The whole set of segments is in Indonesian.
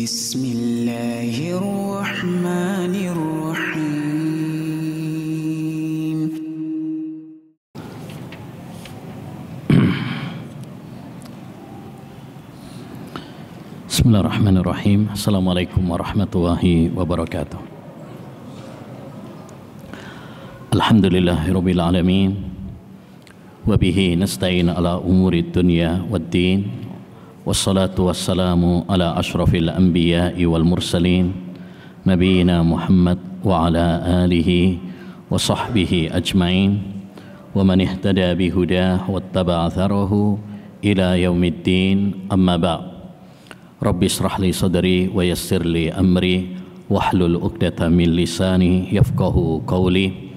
Bismillahirrahmanirrahim. Bismillahirrahmanirrahim. Assalamualaikum warahmatullahi wabarakatuh. Alhamdulillahirabbil alamin. Wa bihi nasta'in ala umuri dunya waddin. Wassalatu wassalamu ala asyrafil anbiya'i wal mursalin nabiyina Muhammad wa ala alihi wa sahbihi ajma'in wa man ihtada bihudah wattaba'a atharahu ila yaumiddin, amma ba'd. Rabbi israh li sadri wa yassir li amri wahlul 'uqdatam min lisani yafqahu qawli.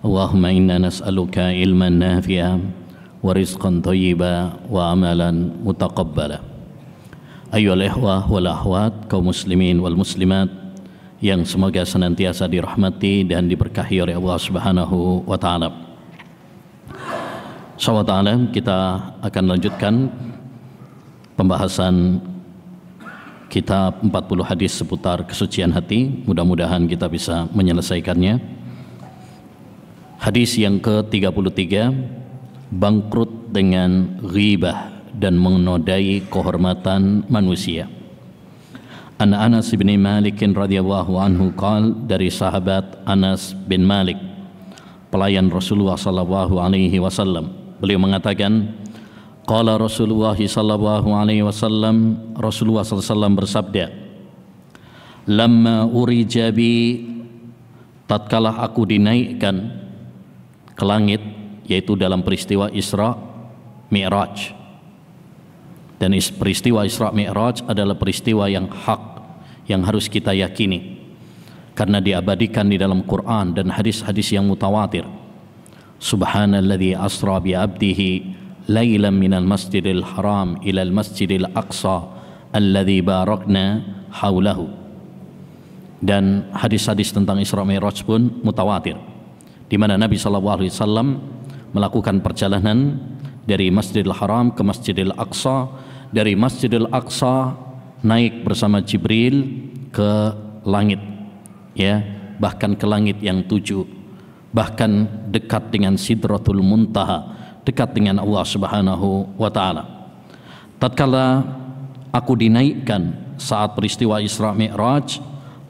Allahumma inna nas'aluka ilman nafi'an wa rizqan thayyiba wa amalan mutaqabbala. Ayyuhal ikhwah wal akhwat, kaum muslimin wal muslimat yang semoga senantiasa dirahmati dan diberkahi oleh Allah Subhanahu wa taala. Insyaallah kita akan lanjutkan pembahasan kitab 40 hadis seputar kesucian hati. Mudah-mudahan kita bisa menyelesaikannya. Hadis yang ke-33, bangkrut dengan ghibah dan menodai kehormatan manusia. An Anas bin Malik radhiyallahu anhu qala, dari sahabat Anas bin Malik, pelayan Rasulullah sallallahu alaihi wasallam, beliau mengatakan, qala Rasulullah sallallahu alaihi wasallam, Rasulullah sallallahu alaihi wasallam bersabda, lamma urija bi, tatkala aku dinaikkan ke langit, yaitu dalam peristiwa Isra Mi'raj. Dan peristiwa Isra Mi'raj adalah peristiwa yang hak, yang harus kita yakini, karena diabadikan di dalam Quran dan hadis-hadis yang mutawatir. Subhanalladzi asra bi 'abdihi lailan minal masjidil haram ilal masjidil aqsa alladzi barakna haulahu. Dan hadis-hadis tentang Isra Mi'raj pun mutawatir, di mana Nabi SAW melakukan perjalanan dari Masjidil Haram ke Masjidil Aqsa, dari Masjidil Aqsa naik bersama Jibril ke langit, ya, bahkan ke langit yang 7, bahkan dekat dengan Sidratul Muntaha, dekat dengan Allah Subhanahu wa taala. Tatkala aku dinaikkan saat peristiwa Isra Mi'raj,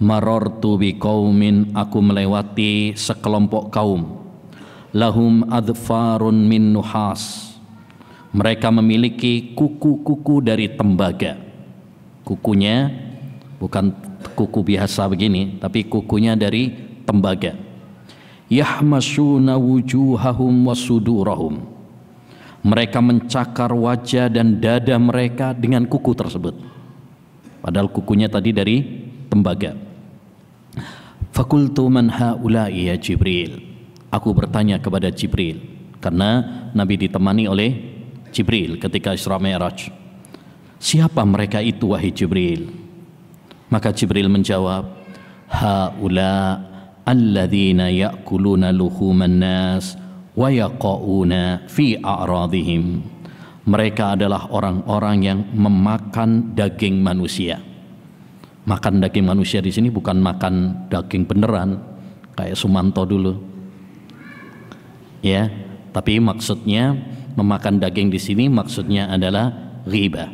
marartu biqaumin, aku melewati sekelompok kaum, lahum adfarun min nuhas, mereka memiliki kuku-kuku dari tembaga. Kukunya bukan kuku biasa begini, tapi kukunya dari tembaga. Yahmasuna wujuhahum wasudurahum, mereka mencakar wajah dan dada mereka dengan kuku tersebut, padahal kukunya tadi dari tembaga. Fakultu man haula'i ya Jibril, aku bertanya kepada Jibril, karena Nabi ditemani oleh Jibril ketika Isra Mi'raj. Siapa mereka itu wahai Jibril? Maka Jibril menjawab, haula alladzina ya'kuluna luhuman nas wa yaqauna fi a'radihim, mereka adalah orang-orang yang memakan daging manusia. Makan daging manusia di sini bukan makan daging beneran kayak Sumanto dulu, ya, tapi maksudnya memakan daging di sini maksudnya adalah ghibah,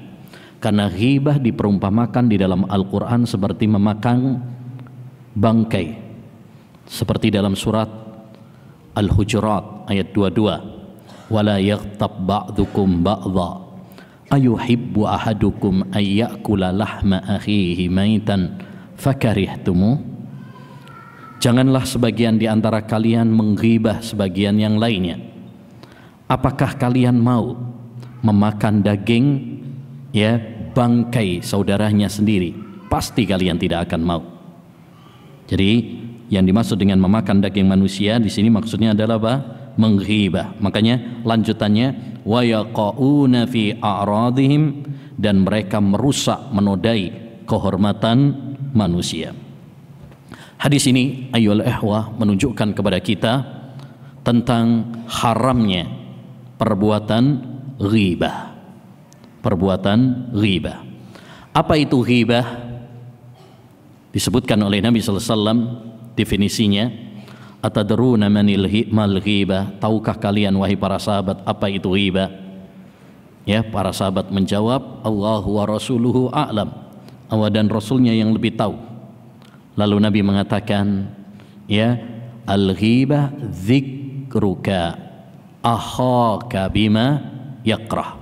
karena ghibah diperumpamakan di dalam Al-Quran seperti memakan bangkai, seperti dalam surat Al-Hujurat ayat 22, wala yaghtab ba'dukum ba'dha ayuhibbu ahadukum ayyakula lahma akhihi maitan fakarihtumu, janganlah sebagian di antara kalian menghibah sebagian yang lainnya. Apakah kalian mau memakan daging, ya, bangkai saudaranya sendiri? Pasti kalian tidak akan mau. Jadi yang dimaksud dengan memakan daging manusia di sini maksudnya adalah apa? Menghibah. Makanya lanjutannya, wa yaqauna fi a'radihim, dan mereka merusak, menodai kehormatan manusia. Hadis ini ayyuhal ikhwah menunjukkan kepada kita tentang haramnya perbuatan ghibah. Perbuatan ghibah. Apa itu ghibah? Disebutkan oleh Nabi sallallahu alaihi wasallam definisinya, atadruna mal ghibah, tahukah kalian wahai para sahabat apa itu ghibah? Ya, para sahabat menjawab, Allahu wa rasuluhu a'lam, Allah dan Rasulnya yang lebih tahu. Lalu Nabi mengatakan, ya, al-ghibah dzikruka akhaka bima yakrah.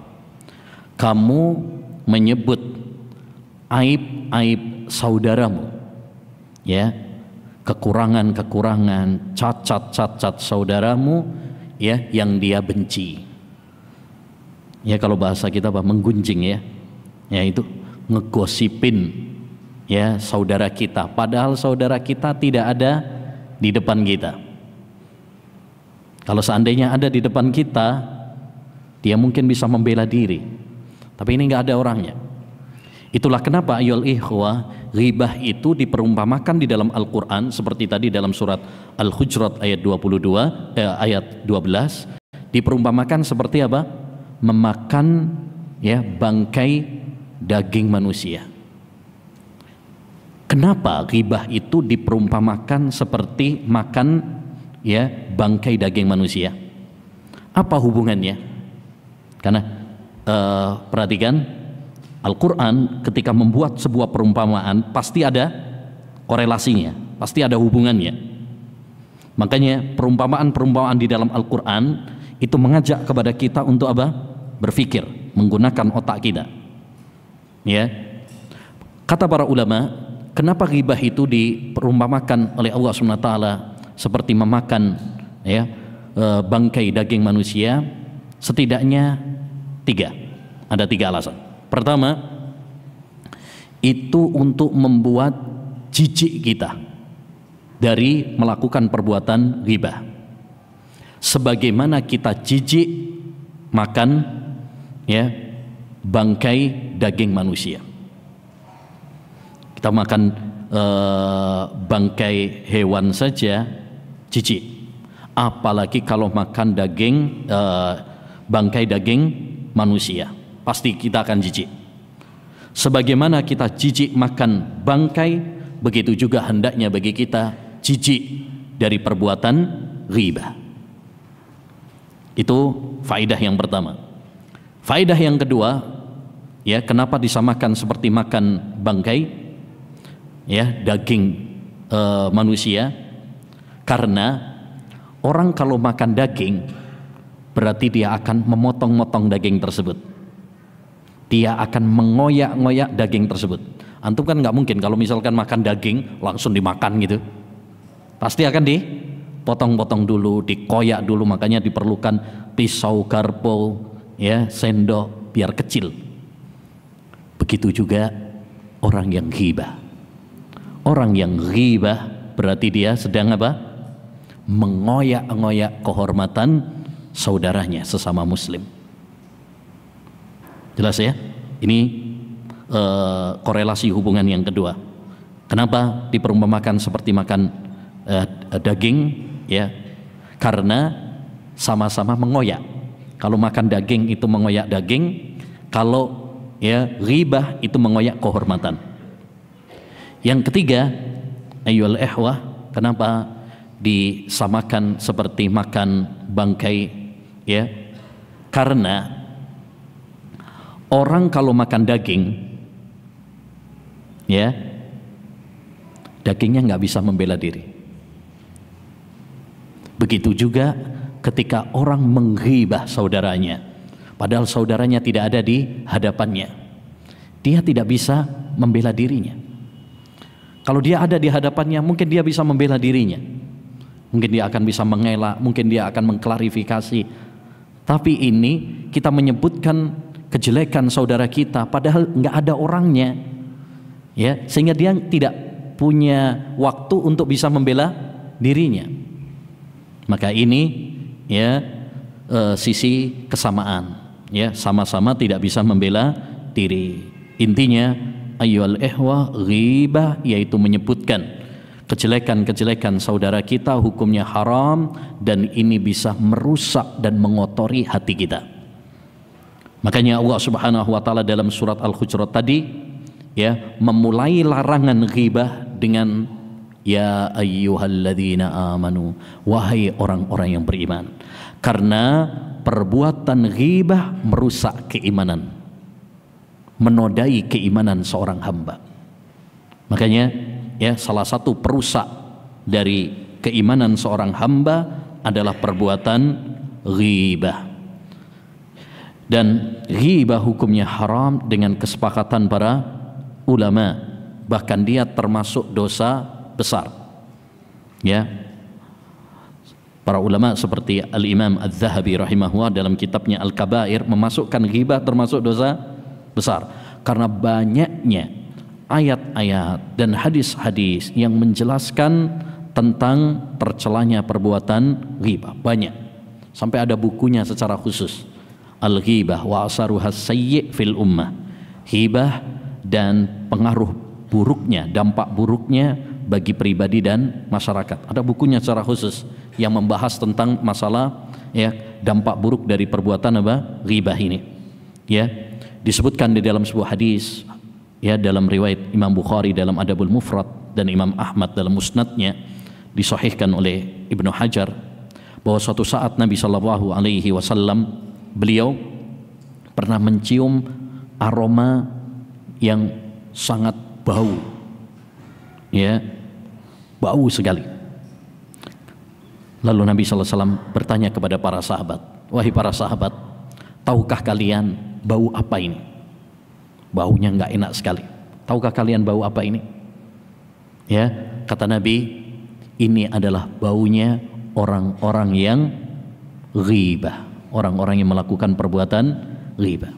Kamu menyebut aib-aib saudaramu, ya, kekurangan-kekurangan, cacat-cacat saudaramu, ya, yang dia benci. Ya, kalau bahasa kita apa? Menggunjing, ya. Ya, itu ngegosipin, ya, saudara kita, padahal saudara kita tidak ada di depan kita. Kalau seandainya ada di depan kita, dia mungkin bisa membela diri, tapi ini nggak ada orangnya. Itulah kenapa ayyuhal ikhwah, ghibah itu diperumpamakan di dalam Al-Quran seperti tadi dalam surat Al-Hujurat ayat 12, diperumpamakan seperti apa? Memakan, ya, bangkai daging manusia. Kenapa ghibah itu diperumpamakan seperti makan, ya, bangkai daging manusia? Apa hubungannya? Karena perhatikan, Al-Quran ketika membuat sebuah perumpamaan pasti ada korelasinya, pasti ada hubungannya. Makanya perumpamaan-perumpamaan di dalam Al-Quran itu mengajak kepada kita untuk apa? Berpikir, menggunakan otak kita. Ya, kata para ulama, kenapa ghibah itu diperumpamakan oleh Allah SWT seperti memakan, ya, bangkai daging manusia? Setidaknya ada tiga alasan. Pertama, itu untuk membuat jijik kita dari melakukan perbuatan ghibah. Sebagaimana kita jijik makan, ya, bangkai daging manusia. Kita makan bangkai hewan saja jijik, apalagi kalau makan bangkai daging manusia, pasti kita akan jijik. Sebagaimana kita jijik makan bangkai, begitu juga hendaknya bagi kita jijik dari perbuatan ghibah. Itu faedah yang pertama. Faedah yang kedua, ya, kenapa disamakan seperti makan bangkai, ya, daging manusia? Karena orang kalau makan daging berarti dia akan memotong-motong daging tersebut. Dia akan mengoyak-ngoyak daging tersebut. Antum kan nggak mungkin kalau misalkan makan daging langsung dimakan gitu. Pasti akan dipotong-potong dulu, dikoyak dulu. Makanya diperlukan pisau, garpu, ya, sendok biar kecil. Begitu juga orang yang ghibah. Orang yang ghibah berarti dia sedang apa? Mengoyak-ngoyak kehormatan saudaranya sesama muslim. Jelas ya? Ini korelasi hubungan yang kedua. Kenapa diperumpamakan seperti makan daging? Ya, karena sama-sama mengoyak. Kalau makan daging itu mengoyak daging, kalau, ya, ghibah itu mengoyak kehormatan. Yang ketiga, ayyuhal ikhwah, kenapa disamakan seperti makan bangkai? Ya, karena orang kalau makan daging, ya, dagingnya nggak bisa membela diri. Begitu juga ketika orang menghibah saudaranya, padahal saudaranya tidak ada di hadapannya, dia tidak bisa membela dirinya. Kalau dia ada di hadapannya, mungkin dia bisa membela dirinya, mungkin dia akan bisa mengelak, mungkin dia akan mengklarifikasi. Tapi ini kita menyebutkan kejelekan saudara kita padahal nggak ada orangnya, ya, sehingga dia tidak punya waktu untuk bisa membela dirinya. Maka ini, ya, sisi kesamaan, ya, sama-sama tidak bisa membela diri. Intinya ayyuhal ikhwah, ghibah yaitu menyebutkan kejelekan-kejelekan saudara kita hukumnya haram, dan ini bisa merusak dan mengotori hati kita. Makanya Allah Subhanahu wa taala dalam surat Al-Hujurat tadi, ya, memulai larangan ghibah dengan ya ayyuhalladzina amanu, wahai orang-orang yang beriman. Karena perbuatan ghibah merusak keimanan, menodai keimanan seorang hamba. Makanya ya, salah satu perusak dari keimanan seorang hamba adalah perbuatan ghibah. Dan ghibah hukumnya haram dengan kesepakatan para ulama, bahkan dia termasuk dosa besar. Ya, para ulama seperti Al-Imam Adz-Dzahabi rahimahullah dalam kitabnya Al-Kabair memasukkan ghibah termasuk dosa besar karena banyaknya ayat-ayat dan hadis-hadis yang menjelaskan tentang tercelanya perbuatan ghibah. Banyak, sampai ada bukunya secara khusus, Al-Ghibah wa Asaruhas Sayyi' fil Ummah, ghibah dan pengaruh buruknya, dampak buruknya bagi pribadi dan masyarakat. Ada bukunya secara khusus yang membahas tentang masalah ya, dampak buruk dari perbuatan apa? Ghibah ini. Ya, disebutkan di dalam sebuah hadis ya, dalam riwayat Imam Bukhari dalam Adabul Mufrad dan Imam Ahmad dalam Musnadnya, disahihkan oleh Ibnu Hajar, bahwa suatu saat Nabi sallallahu alaihi wasallam beliau pernah mencium aroma yang sangat bau, ya, bau sekali. Lalu Nabi sallallahu alaihi wasallam bertanya kepada para sahabat, wahai para sahabat, tahukah kalian bau apa ini? Baunya nggak enak sekali. Tahukah kalian bau apa ini? Ya, kata Nabi, ini adalah baunya orang-orang yang ghibah, orang-orang yang melakukan perbuatan ghibah.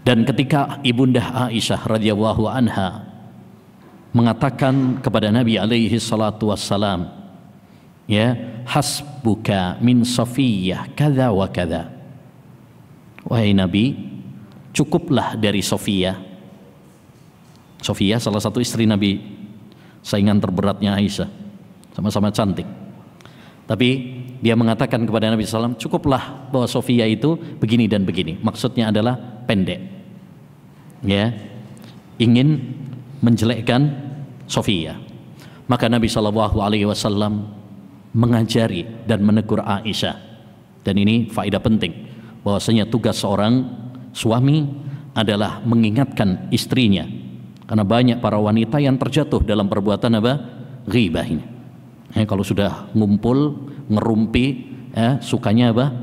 Dan ketika ibunda Aisyah radhiyallahu anha mengatakan kepada Nabi alaihi salatu wassalam, ya, hasbuka min Safiyyah kadza wa kadza, wahai Nabi, cukuplah dari Safiyyah. Safiyyah salah satu istri Nabi, saingan terberatnya Aisyah, sama-sama cantik. Tapi dia mengatakan kepada Nabi SAW, cukuplah bahwa Safiyyah itu begini dan begini. Maksudnya adalah pendek, ya, ingin menjelekkan Safiyyah. Maka Nabi SAW mengajari dan menegur Aisyah. Dan ini faedah penting, bahwasanya tugas seorang suami adalah mengingatkan istrinya, karena banyak para wanita yang terjatuh dalam perbuatan apa? Ghibah ini. Kalau sudah ngumpul, ngerumpi, sukanya apa?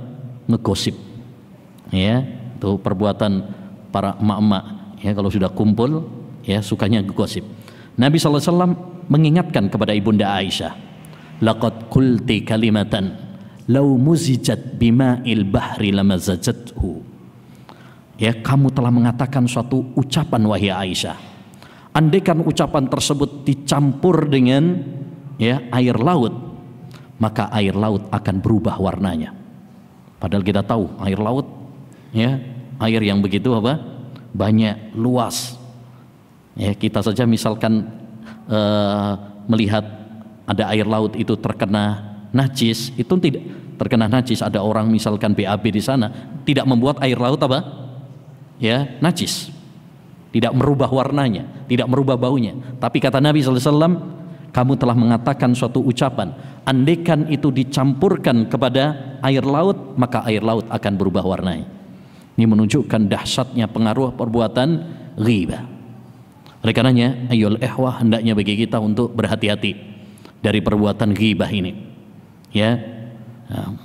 Ngegosip. Ya, itu perbuatan para emak-emak. Ya, kalau sudah kumpul, ya sukanya ngegosip. Nabi SAW mengingatkan kepada ibunda Aisyah, laqad qulti kalimatan law muzijat bima'il bahri lamazajathu. Ya, kamu telah mengatakan suatu ucapan wahai Aisyah. Andaikan ucapan tersebut dicampur dengan ya air laut, maka air laut akan berubah warnanya. Padahal kita tahu air laut, ya, air yang begitu apa? Banyak, luas. Ya, kita saja misalkan melihat ada air laut itu terkena najis, itu tidak terkena najis, ada orang misalkan BAB di sana, tidak membuat air laut apa? Ya, najis. Tidak merubah warnanya, tidak merubah baunya. Tapi kata Nabi SAW, kamu telah mengatakan suatu ucapan, andaikan itu dicampurkan kepada air laut, maka air laut akan berubah warnanya. Ini menunjukkan dahsyatnya pengaruh perbuatan ghibah. Oleh karenanya, ayyul ikhwah, hendaknya bagi kita untuk berhati-hati dari perbuatan ghibah ini. Ya,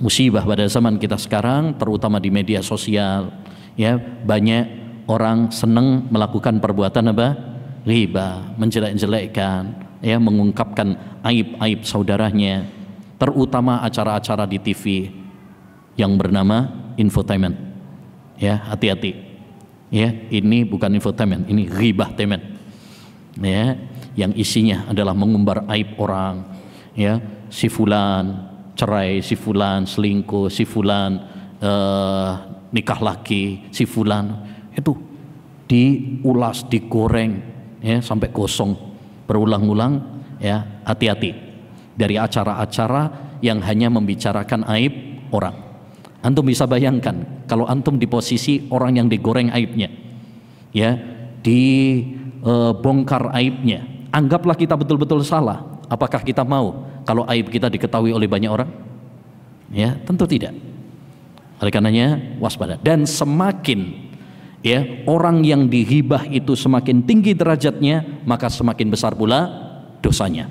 musibah pada zaman kita sekarang, terutama di media sosial, ya, banyak orang senang melakukan perbuatan apa? Ghibah, menjelek-jelekkan, ya, mengungkapkan aib-aib saudaranya, terutama acara-acara di TV yang bernama infotainment. Ya, hati-hati. Ya, ini bukan infotainment, ini ghibah-tainment. Ya, yang isinya adalah mengumbar aib orang. Ya, si fulan cerai, si fulan selingkuh, si fulan nikah lagi, si fulan, itu diulas, digoreng, ya, sampai gosong berulang-ulang. Ya, hati-hati dari acara-acara yang hanya membicarakan aib orang. Antum bisa bayangkan kalau antum di posisi orang yang digoreng aibnya, ya, dibongkar aibnya, anggaplah kita betul-betul salah. Apakah kita mau kalau aib kita diketahui oleh banyak orang? Ya, tentu tidak. Oleh karenanya waspada. Dan semakin orang yang dihibah itu semakin tinggi derajatnya, maka semakin besar pula dosanya.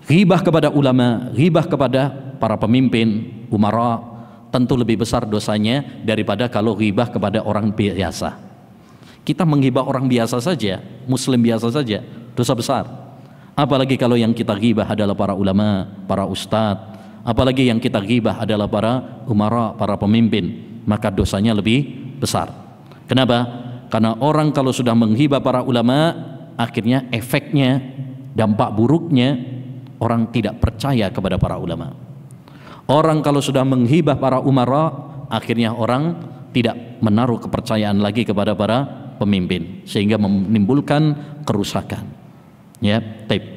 Ghibah kepada ulama, ghibah kepada para pemimpin, umara, tentu lebih besar dosanya daripada kalau ghibah kepada orang biasa. Kita menghibah orang biasa saja, muslim biasa saja, dosa besar. Apalagi kalau yang kita ghibah adalah para ulama, para ustadz, apalagi yang kita ghibah adalah para umara, para pemimpin, maka dosanya lebih besar. Kenapa? Karena orang kalau sudah menghibah para ulama, akhirnya efeknya, dampak buruknya, orang tidak percaya kepada para ulama. Orang kalau sudah menghibah para umara, akhirnya orang tidak menaruh kepercayaan lagi kepada para pemimpin, sehingga menimbulkan kerusakan. Ya,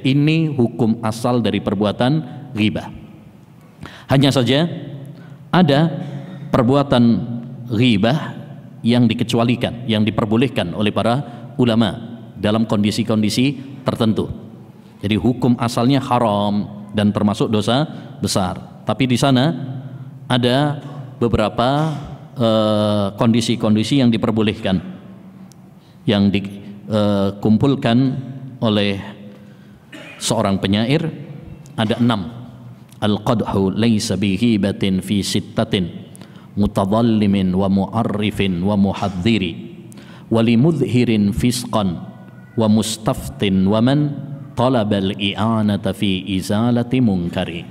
ini hukum asal dari perbuatan ghibah. Hanya saja ada perbuatan ghibah yang dikecualikan, yang diperbolehkan oleh para ulama dalam kondisi-kondisi tertentu. Jadi hukum asalnya haram dan termasuk dosa besar. Tapi di sana ada beberapa kondisi-kondisi yang diperbolehkan, yang dikumpulkan oleh seorang penyair. Ada 6. Al-qadhu laysa bihibatin fi sittatin mutadhallimin wa mu'arrifin wa muhadziri wa limudhirin fisqan wa mustaftin wa man talabal i'anata fi izalati munkari.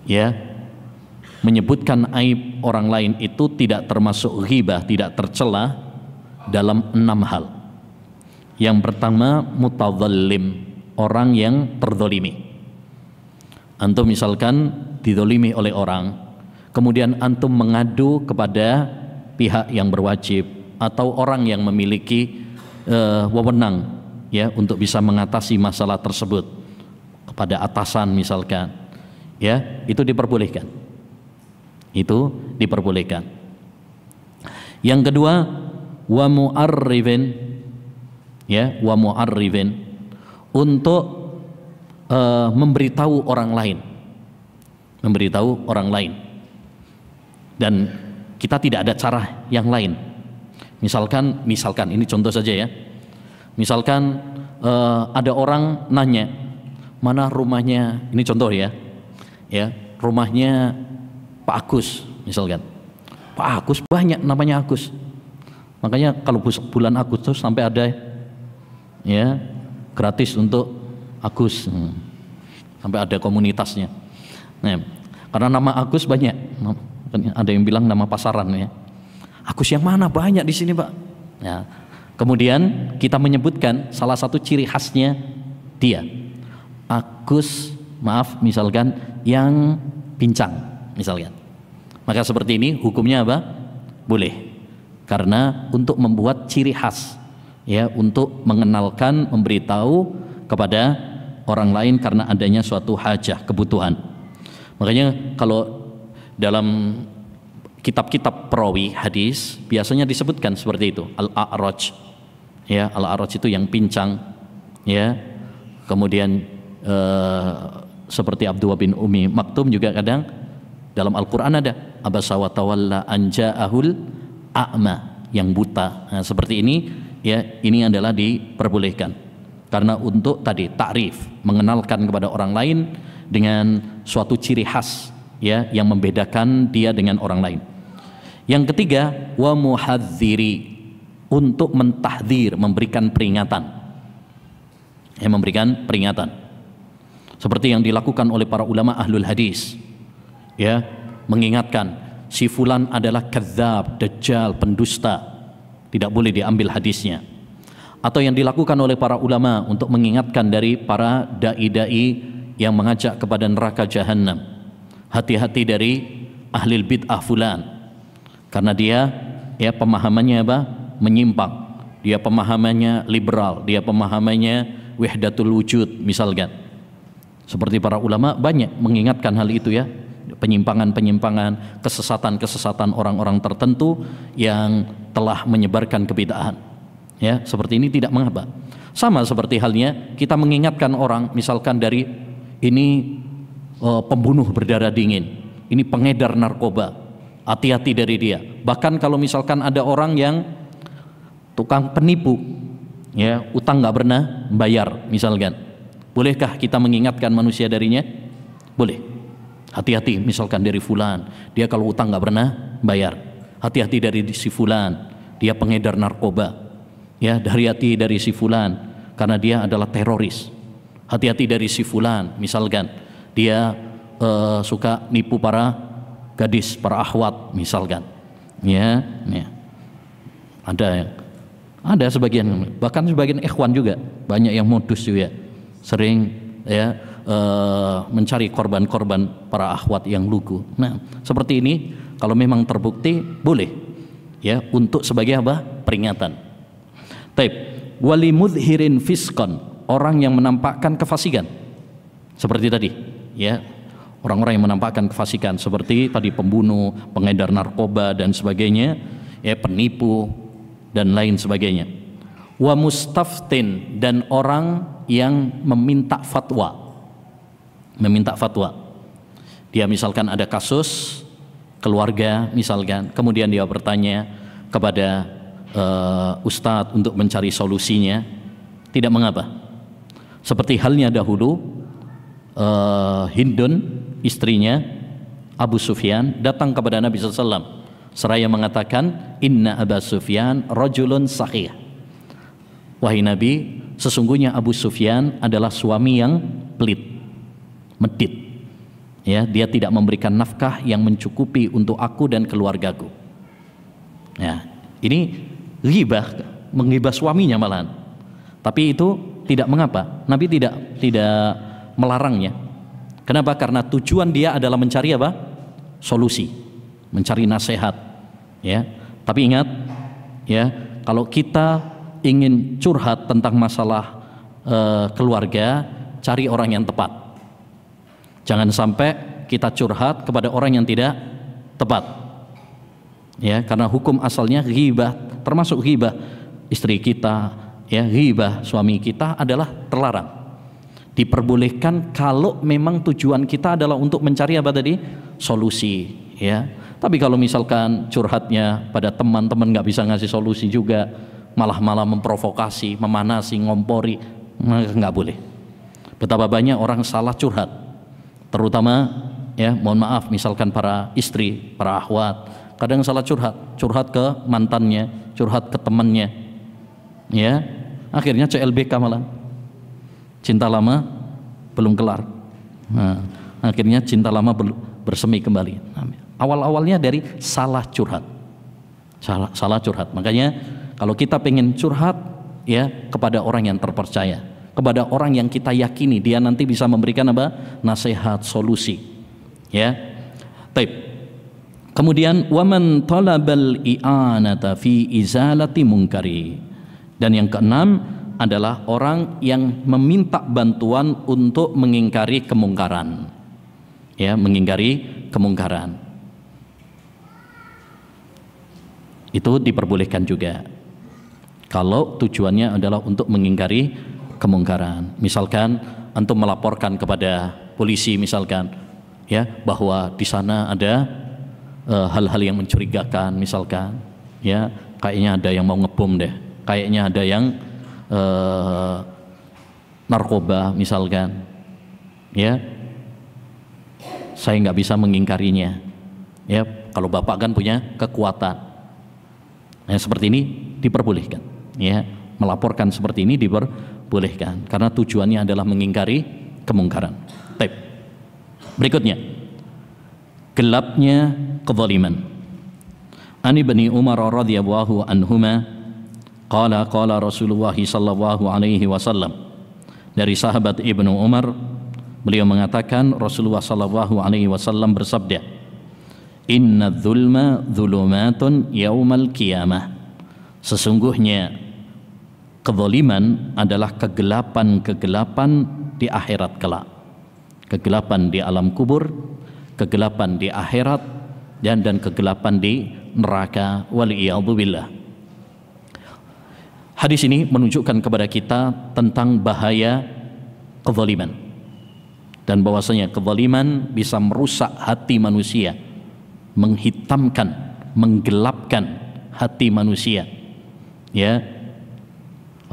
Ya, menyebutkan aib orang lain itu tidak termasuk ghibah, tidak tercela dalam 6 hal. Yang pertama, mutadhallim, orang yang terzalimi. Antum misalkan dizalimi oleh orang, kemudian antum mengadu kepada pihak yang berwajib atau orang yang memiliki wewenang, ya, untuk bisa mengatasi masalah tersebut, kepada atasan misalkan, ya, itu diperbolehkan. Itu diperbolehkan. Yang kedua, wa mu'arrifin, ya, wa mu'arrifin, untuk memberitahu orang lain, memberitahu orang lain, dan kita tidak ada cara yang lain. Misalkan ini contoh saja ya. Misalkan ada orang nanya, mana rumahnya, ini contoh ya, rumahnya Pak Agus misalkan. Pak Agus banyak namanya Agus, makanya kalau bulan Agustus sampai ada ya gratis untuk Agus, sampai ada komunitasnya. Nah, karena nama Agus banyak, ada yang bilang nama pasaran ya. Agus yang mana, banyak di sini Pak. Ya. Kemudian kita menyebutkan salah satu ciri khasnya dia, Agus, maaf misalkan yang pincang misalkan. Maka seperti ini hukumnya apa? Boleh. Karena untuk membuat ciri khas, ya, untuk mengenalkan, memberitahu kepada orang lain karena adanya suatu hajah, kebutuhan. Makanya kalau dalam kitab-kitab perawi hadis biasanya disebutkan seperti itu, al-a'raj, ya, al-a'raj itu yang pincang, ya. Kemudian seperti Abdullah bin Umi Maktum juga kadang dalam Al-Quran ada abasa wa tawalla an ja'ahul a'ma, yang buta. Nah, seperti ini, ya, ini adalah diperbolehkan karena untuk tadi takrif, mengenalkan kepada orang lain dengan suatu ciri khas, ya, yang membedakan dia dengan orang lain. Yang ketiga, wa muhadziri, untuk mentahdzir, memberikan peringatan, ya, memberikan peringatan, seperti yang dilakukan oleh para ulama ahlul hadis, ya, mengingatkan si fulan adalah kadzab, dajjal, pendusta, tidak boleh diambil hadisnya. Atau yang dilakukan oleh para ulama untuk mengingatkan dari para dai-dai yang mengajak kepada neraka jahanam, hati-hati dari ahli bid'ah fulan, karena dia, ya, pemahamannya apa? Menyimpang, dia pemahamannya liberal, dia pemahamannya wahdatul wujud misalkan. Seperti para ulama banyak mengingatkan hal itu, ya, penyimpangan-penyimpangan, kesesatan-kesesatan orang-orang tertentu yang telah menyebarkan kebid'ahan. Ya, seperti ini tidak mengapa. Sama seperti halnya kita mengingatkan orang, misalkan dari ini pembunuh berdarah dingin, ini pengedar narkoba, hati-hati dari dia. Bahkan kalau misalkan ada orang yang tukang penipu, ya, utang nggak pernah bayar misalkan, bolehkah kita mengingatkan manusia darinya? Boleh. Hati-hati misalkan dari fulan, dia kalau utang nggak pernah bayar. Hati-hati dari si fulan, dia pengedar narkoba. Ya, hati-hati dari si fulan karena dia adalah teroris. Hati-hati dari si fulan, misalkan dia suka nipu para gadis, para akhwat misalkan. Ya. Ada sebagian, bahkan sebagian ikhwan juga banyak yang modus juga, sering ya mencari korban-korban para akhwat yang lugu. Nah, seperti ini kalau memang terbukti boleh ya untuk sebagai apa? Peringatan. Taib, wali mudhirin fiskon, orang yang menampakkan kefasikan. Seperti tadi, ya. Orang-orang yang menampakkan kefasikan seperti tadi pembunuh, pengedar narkoba dan sebagainya, ya, penipu dan lain sebagainya. Wa mustaftin, dan orang yang meminta fatwa. Meminta fatwa. Dia misalkan ada kasus keluarga misalkan, kemudian dia bertanya kepada ustadz untuk mencari solusinya, tidak mengapa. Seperti halnya dahulu Hindun, istrinya Abu Sufyan, datang kepada Nabi SAW seraya mengatakan, inna Abu Sufyan rajulun sahih. Wahai Nabi, sesungguhnya Abu Sufyan adalah suami yang pelit, medit. Ya, dia tidak memberikan nafkah yang mencukupi untuk aku dan keluargaku. Ya, ini ghibah, menghibah suaminya malahan. Tapi itu tidak mengapa. Nabi tidak melarangnya. Kenapa? Karena tujuan dia adalah mencari apa? Solusi, mencari nasihat. Ya, tapi ingat, ya, kalau kita ingin curhat tentang masalah keluarga, cari orang yang tepat. Jangan sampai kita curhat kepada orang yang tidak tepat. Ya, karena hukum asalnya ghibah, termasuk ghibah istri kita, ya, ghibah suami kita adalah terlarang. Diperbolehkan kalau memang tujuan kita adalah untuk mencari apa tadi? Solusi, ya. Tapi kalau misalkan curhatnya pada teman-teman nggak bisa ngasih solusi juga, malah memprovokasi, memanasi, ngompori, nggak boleh. Betapa banyak orang salah curhat, terutama, ya, mohon maaf, misalkan para istri, para akhwat, kadang salah curhat ke mantannya, curhat ke temannya, ya, akhirnya CLBK malah, cinta lama belum kelar. Nah, akhirnya cinta lama bersemi kembali. Awal-awalnya dari salah curhat, salah curhat. Makanya kalau kita pengen curhat, ya, kepada orang yang terpercaya, kepada orang yang kita yakini dia nanti bisa memberikan apa? Nasihat, solusi, ya. Taib. Kemudian waman talabal i'anata fi izalati munkari. Dan yang keenam adalah orang yang meminta bantuan untuk mengingkari kemungkaran. Ya, mengingkari kemungkaran. Itu diperbolehkan juga. Kalau tujuannya adalah untuk mengingkari kemungkaran. Misalkan antum melaporkan kepada polisi misalkan, ya, bahwa di sana ada hal-hal yang mencurigakan misalkan, ya, kayaknya ada yang mau ngebom deh, kayaknya ada yang narkoba misalkan, ya, saya nggak bisa mengingkarinya, ya, kalau bapak kan punya kekuatan. Nah, seperti ini diperbolehkan, ya, melaporkan seperti ini diperbolehkan karena tujuannya adalah mengingkari kemungkaran. Tip berikutnya, gelapnya kezaliman. Ani Ibni Umar radhiyallahu anhuma qala Rasulullah sallallahu alaihi wasallam. Dari sahabat Ibnu Umar, beliau mengatakan Rasulullah sallallahu alaihi wasallam bersabda, inna dzulma dzulumatun yaumal qiyamah. Sesungguhnya kezaliman adalah kegelapan-kegelapan di akhirat kelak. Kegelapan di alam kubur, kegelapan di akhirat, dan kegelapan di neraka, waliyadzubillah. Hadis ini menunjukkan kepada kita tentang bahaya kezaliman dan bahwasanya kezaliman bisa merusak hati manusia, menghitamkan, menggelapkan hati manusia. Ya,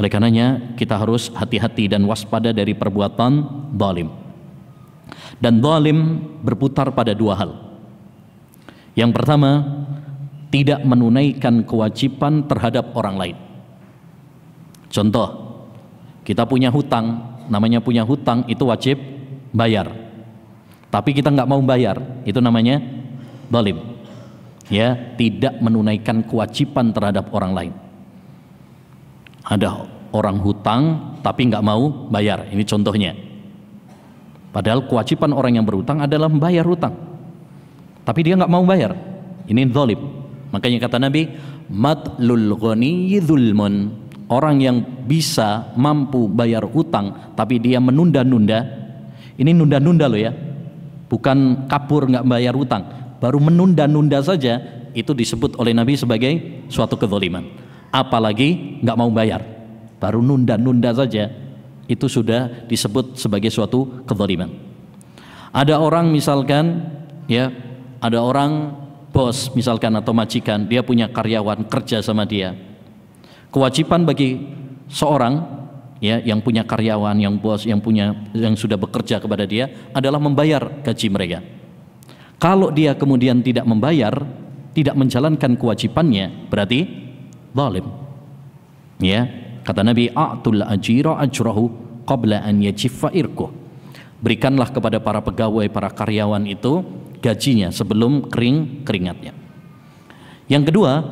oleh karenanya kita harus hati-hati dan waspada dari perbuatan zalim. Dan zalim berputar pada dua hal. Yang pertama, tidak menunaikan kewajiban terhadap orang lain. Contoh, kita punya hutang, namanya punya hutang itu wajib bayar. Tapi kita nggak mau bayar, itu namanya zalim. Ya, tidak menunaikan kewajiban terhadap orang lain. Ada orang hutang tapi nggak mau bayar, ini contohnya. Padahal kewajiban orang yang berhutang adalah membayar hutang, tapi dia nggak mau bayar, ini zalim. Makanya kata Nabi, matlul ghani dzulmun, orang yang bisa mampu bayar hutang tapi dia menunda-nunda, ini nunda-nunda loh ya, bukan kabur nggak bayar hutang, baru menunda-nunda saja itu disebut oleh Nabi sebagai suatu kezaliman. Apalagi nggak mau bayar, baru nunda-nunda saja itu sudah disebut sebagai suatu kezaliman. Ada orang misalkan ya, ada orang bos misalkan atau majikan, dia punya karyawan kerja sama dia. Kewajiban bagi seorang ya yang punya karyawan, yang bos, yang sudah bekerja kepada dia adalah membayar gaji mereka. Kalau dia kemudian tidak membayar, tidak menjalankan kewajibannya, berarti zalim. Ya, kata Nabi, a'tul ajira ajrahu qabla an yajiffa irquh. Berikanlah kepada para pegawai, para karyawan itu gajinya sebelum kering keringatnya. Yang kedua,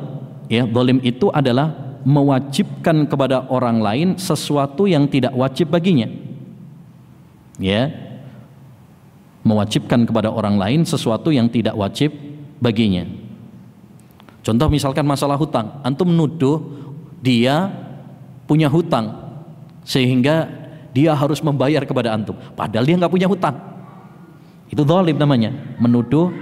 ya, zalim itu adalah mewajibkan kepada orang lain sesuatu yang tidak wajib baginya. Ya, mewajibkan kepada orang lain sesuatu yang tidak wajib baginya. Contoh misalkan masalah hutang, antum menuduh dia punya hutang sehingga dia harus membayar kepada antum, padahal dia nggak punya hutang. Itu zalim namanya, menuduh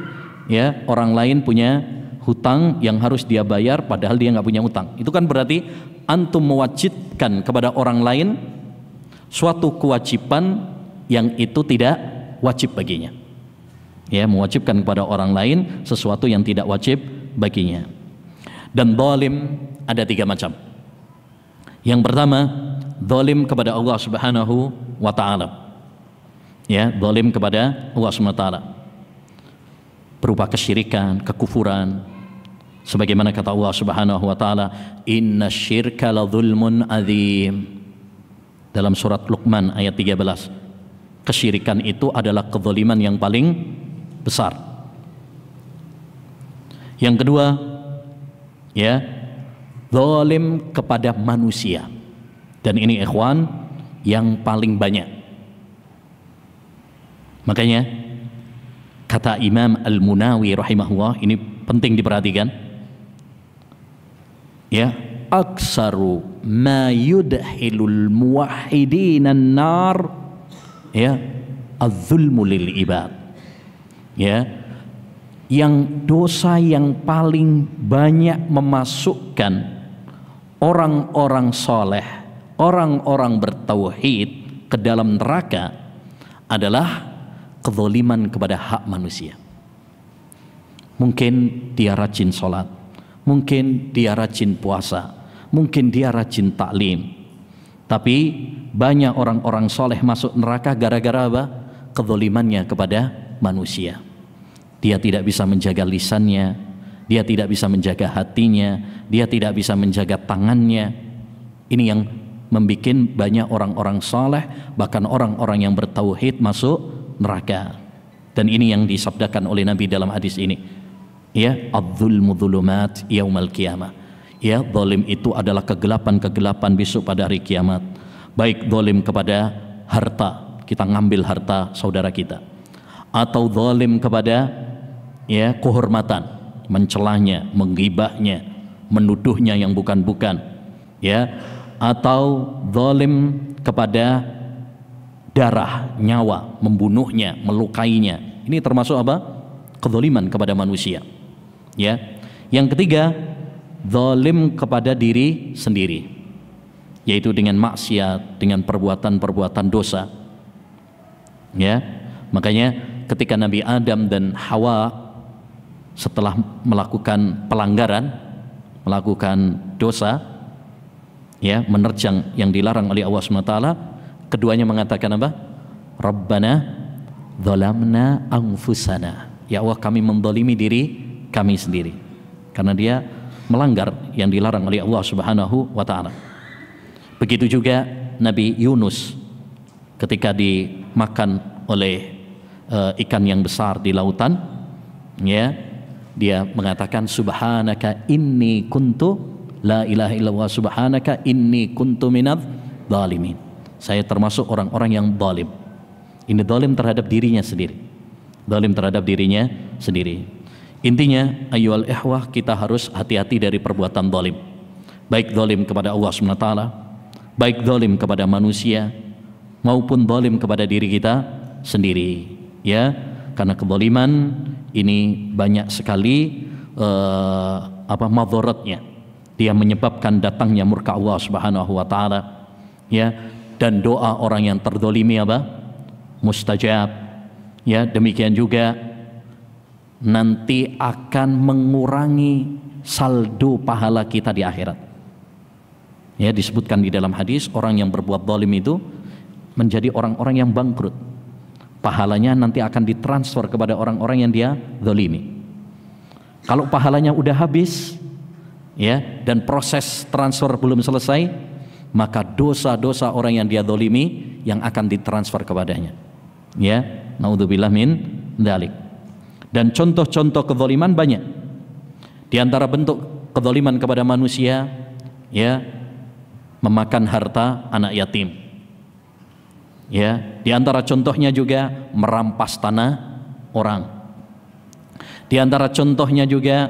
ya orang lain punya hutang yang harus dia bayar padahal dia nggak punya hutang. Itu kan berarti antum mewajibkan kepada orang lain suatu kewajiban yang itu tidak wajib baginya. Ya, mewajibkan kepada orang lain sesuatu yang tidak wajib baginya. Dan zalim ada tiga macam. Yang pertama, zalim kepada Allah Subhanahu wa taala. Ya, zalim kepada Allah Subhanahu wa taala berupa kesyirikan, kekufuran. Sebagaimana kata Allah Subhanahu wa taala, "Innasyirka ladzulmun adzim." Dalam surat Luqman ayat 13. Kesyirikan itu adalah kezaliman yang paling besar. Yang kedua, ya, zalim kepada manusia. Dan ini ikhwan yang paling banyak. Makanya kata Imam Al-Munawi rahimahullah, ini penting diperhatikan. Ya, aksaru ma yudhilul muwahhidina an-nar ya az-zulmu lil ibad. Ya, yang dosa yang paling banyak memasukkan orang-orang soleh, orang-orang bertauhid ke dalam neraka adalah kezaliman kepada hak manusia. Mungkin dia rajin sholat, mungkin dia rajin puasa, mungkin dia rajin taklim, tapi banyak orang-orang soleh masuk neraka gara-gara apa? Kezalimannya kepada manusia. Dia tidak bisa menjaga lisannya, dia tidak bisa menjaga hatinya, dia tidak bisa menjaga tangannya. Ini yang membuat banyak orang-orang saleh, bahkan orang-orang yang bertauhid masuk neraka. Dan ini yang disabdakan oleh Nabi dalam hadis ini. Ya, adz-dzulmu dzulumat yaumal qiyamah. Ya, zalim itu adalah kegelapan-kegelapan besok pada hari kiamat. Baik zalim kepada harta, kita ngambil harta saudara kita, atau zalim kepada ya kehormatan, mencelanya, menggibahnya, menuduhnya yang bukan-bukan, ya, atau zalim kepada darah, nyawa, membunuhnya, melukainya. Ini termasuk apa? Kezaliman kepada manusia. Ya. Yang ketiga, zalim kepada diri sendiri. yaitu dengan maksiat, dengan perbuatan-perbuatan dosa. Ya, makanya ketika Nabi Adam dan Hawa setelah melakukan pelanggaran, melakukan dosa, ya, menerjang yang dilarang oleh Allah SWT, keduanya mengatakan apa? Rabbana zalamna anfusana. Ya Allah, kami mendolimi diri kami sendiri karena dia melanggar yang dilarang oleh Allah Subhanahu wa Ta'ala. Begitu juga Nabi Yunus ketika dimakan oleh ikan yang besar di lautan, ya, dia mengatakan subhanaka inni kuntu la ilaha illallah subhanaka inni kuntu minadz zalimin. Saya termasuk orang-orang yang zalim. Ini zalim terhadap dirinya sendiri. Zalim terhadap dirinya sendiri. Intinya, ayyuhal ikhwah, kita harus hati-hati dari perbuatan zalim. Baik zalim kepada Allah SWT, baik zalim kepada manusia, maupun zalim kepada diri kita sendiri. Ya, karena kezaliman ini banyak sekali madharatnya. Dia menyebabkan datangnya murka Allah Subhanahu wa Ta'ala. Ya, dan doa orang yang terzalimi apa? Mustajab. Ya, demikian juga nanti akan mengurangi saldo pahala kita di akhirat. Ya, disebutkan di dalam hadis, orang yang berbuat zalim itu menjadi orang-orang yang bangkrut. Pahalanya nanti akan ditransfer kepada orang-orang yang dia zalimi. Kalau pahalanya udah habis, ya, dan proses transfer belum selesai, maka dosa-dosa orang yang dia zalimi yang akan ditransfer kepadanya. Ya, naudzubillah min dzalik. Dan contoh-contoh kezaliman banyak. Di antara bentuk kezaliman kepada manusia, ya, memakan harta anak yatim. Ya, di antara contohnya juga merampas tanah orang. Di antara contohnya juga,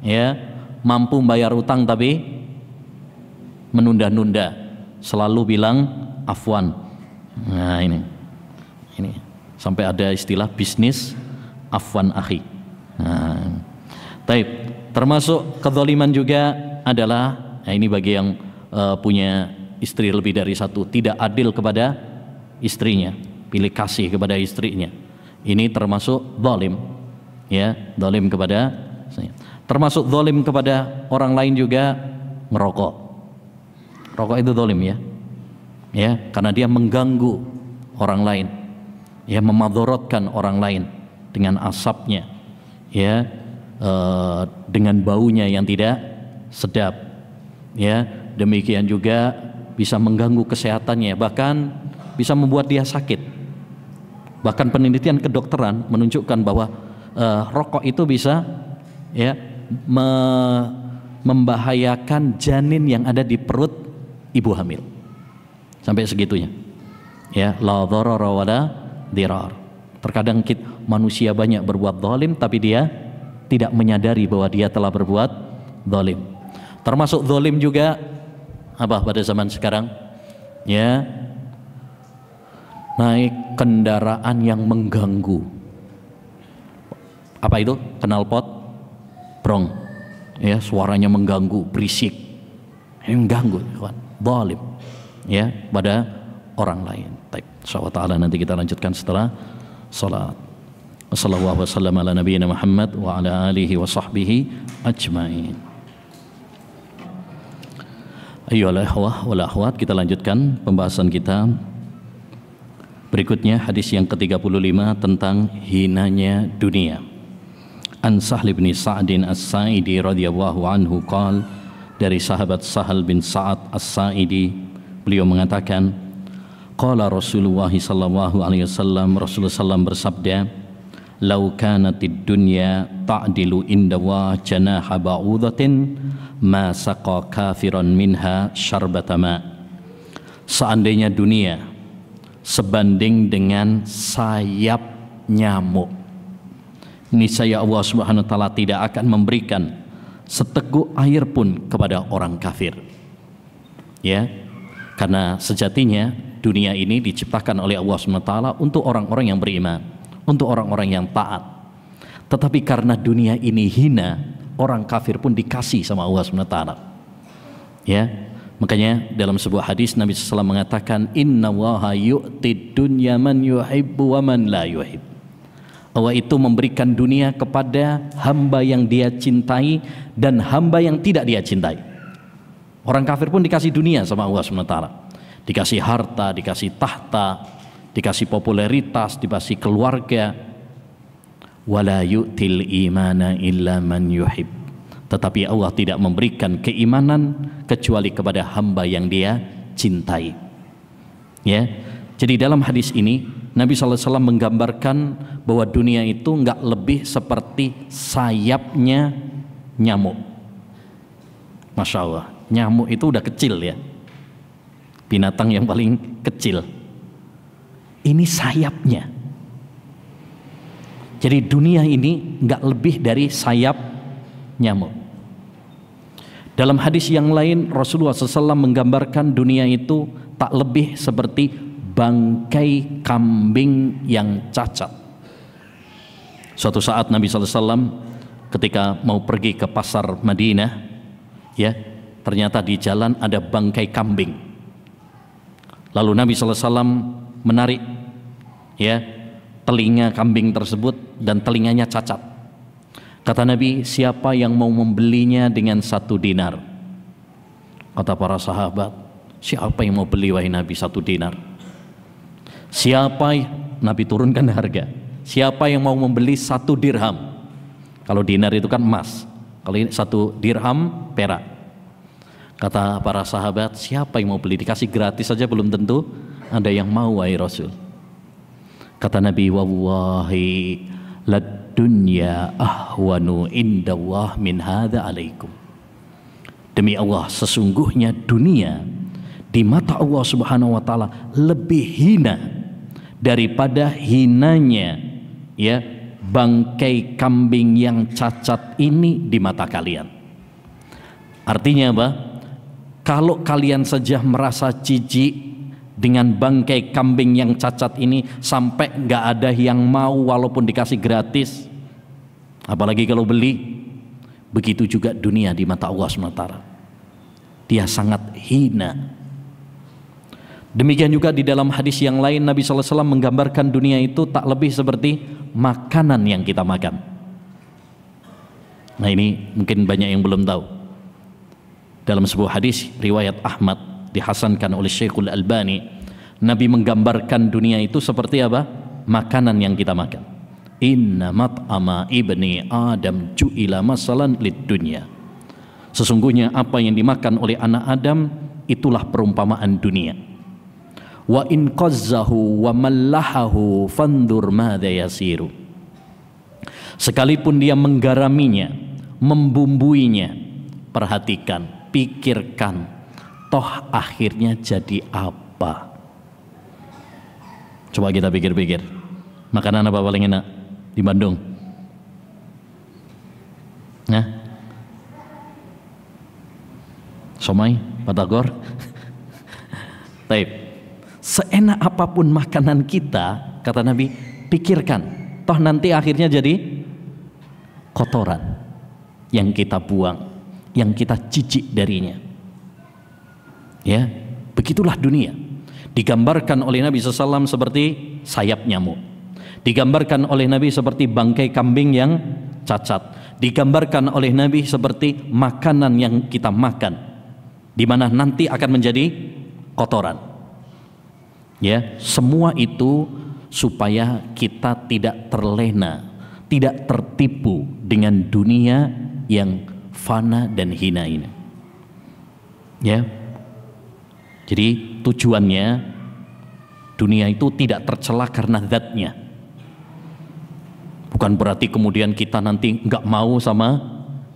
ya, mampu bayar utang tapi menunda-nunda, selalu bilang afwan. Nah, ini sampai ada istilah bisnis afwan akhi. Nah, taib. Termasuk kezaliman juga adalah, nah ini bagi yang punya istri lebih dari satu, tidak adil kepada istrinya, pilih kasih kepada istrinya. Ini termasuk zalim. Ya, zalim kepada. Termasuk zalim kepada orang lain juga ngerokok. Rokok itu zalim, ya. Ya, karena dia mengganggu orang lain. Ya, memadharatkan orang lain dengan asapnya, ya, dengan baunya yang tidak sedap, ya, demikian juga bisa mengganggu kesehatannya, bahkan bisa membuat dia sakit. Bahkan penelitian kedokteran menunjukkan bahwa rokok itu bisa, ya, membahayakan janin yang ada di perut ibu hamil, sampai segitunya. Ya, la dharara wala dirar. Terkadang manusia banyak berbuat zalim tapi dia tidak menyadari bahwa dia telah berbuat zalim. Termasuk zalim juga apa pada zaman sekarang? Ya, naik kendaraan yang mengganggu. Apa itu? Knalpot, brong. Ya, suaranya mengganggu, berisik. Ini mengganggu, kawan. Zalim, ya, pada orang lain. Baik, insyaallah nanti kita lanjutkan setelah salat. Wassallallahu wasallam ala nabiyina Muhammad wa ala alihi wa sahbihi ajmain. Ayyuhal ikhwah wal akhwat, kita lanjutkan pembahasan kita. Berikutnya hadis yang ke-35 tentang hinanya dunia. An Sahl bin Sa'din As-Sa'idi radhiyallahu anhu qala, dari sahabat Sahal bin Sa'ad As-Sa'idi, beliau mengatakan, qala Rasulullah sallallahu alaihi wasallam, Rasulullah sallam bersabda, "Lau kanatid dunya ta'dilu inda wa janaha ba'udatin ma saqa kafiran minha syarbata ma." Seandainya dunia sebanding dengan sayap nyamuk, niscaya Allah Subhanahu wa taala tidak akan memberikan seteguk air pun kepada orang kafir. Ya, karena sejatinya dunia ini diciptakan oleh Allah Subhanahu wa taala untuk orang-orang yang beriman, untuk orang-orang yang taat. Tetapi karena dunia ini hina, orang kafir pun dikasih sama Allah Subhanahu wa taala. Ya, Makanya dalam sebuah hadis Nabi SAW mengatakan, Inna Allaha yu'tid dunya man yuhibbu wa man la yuhib. Allah itu memberikan dunia kepada hamba yang dia cintai dan hamba yang tidak dia cintai. Orang kafir pun dikasih dunia sama Allah SWT. Dikasih harta, dikasih tahta, dikasih popularitas, dikasih keluarga. Wala yu'til imana illa man yuhib. Tetapi Allah tidak memberikan keimanan kecuali kepada hamba yang dia cintai. Ya, jadi dalam hadis ini Nabi SAW menggambarkan bahwa dunia itu enggak lebih seperti sayapnya nyamuk. Masya Allah, nyamuk itu udah kecil ya, binatang yang paling kecil. Ini sayapnya. Jadi dunia ini enggak lebih dari sayap nyamuk. Dalam hadis yang lain Rasulullah SAW menggambarkan dunia itu tak lebih seperti bangkai kambing yang cacat. Suatu saat Nabi SAW ketika mau pergi ke pasar Madinah, ya, ternyata di jalan ada bangkai kambing. Lalu Nabi SAW menarik, ya, telinga kambing tersebut dan telinganya cacat. Kata Nabi, siapa yang mau membelinya dengan 1 dinar? Kata para sahabat, siapa yang mau beli wahai Nabi 1 dinar? Siapa? Nabi turunkan harga. Siapa yang mau membeli 1 dirham? Kalau dinar itu kan emas, kalau ini 1 dirham perak. Kata para sahabat, siapa yang mau beli? Dikasih gratis saja belum tentu ada yang mau wahai Rasul. Kata Nabi, wallahi lad dunya ahwanu indallah min hadza alaikum. Demi Allah, sesungguhnya dunia di mata Allah Subhanahu wa taala lebih hina daripada hinanya, ya, bangkai kambing yang cacat ini di mata kalian. Artinya apa? Kalau kalian saja merasa jijik dengan bangkai kambing yang cacat ini sampai nggak ada yang mau walaupun dikasih gratis, apalagi kalau beli. Begitu juga dunia di mata Allah SWT. Dia sangat hina. Demikian juga di dalam hadis yang lain Nabi SAW menggambarkan dunia itu tak lebih seperti makanan yang kita makan. Nah, ini mungkin banyak yang belum tahu. Dalam sebuah hadis riwayat Ahmad dihasankan oleh Syekhul Albani, Nabi menggambarkan dunia itu seperti apa? Makanan yang kita makan. Inna mat'ama ibni Adam ju'ila masalan lid dunya. Sesungguhnya apa yang dimakan oleh anak Adam itulah perumpamaan dunia. Wa in qazzahu wa mallahahu fandur madza yasiru. Sekalipun dia menggaraminya, membumbuinya, perhatikan, pikirkan, toh akhirnya jadi apa? Coba kita pikir-pikir, makanan apa paling enak di Bandung? Nah, somai, batagor. Taib. Seenak apapun makanan kita, kata Nabi, pikirkan, toh nanti akhirnya jadi kotoran yang kita buang, yang kita cicik darinya. Ya, begitulah dunia. Digambarkan oleh Nabi SAW seperti sayap nyamuk. Digambarkan oleh Nabi seperti bangkai kambing yang cacat. Digambarkan oleh Nabi seperti makanan yang kita makan, di mana nanti akan menjadi kotoran. Ya, semua itu supaya kita tidak terlena, tidak tertipu dengan dunia yang fana dan hina ini. Ya. Jadi tujuannya dunia itu tidak tercela karena zatnya. Bukan berarti kemudian kita nanti nggak mau sama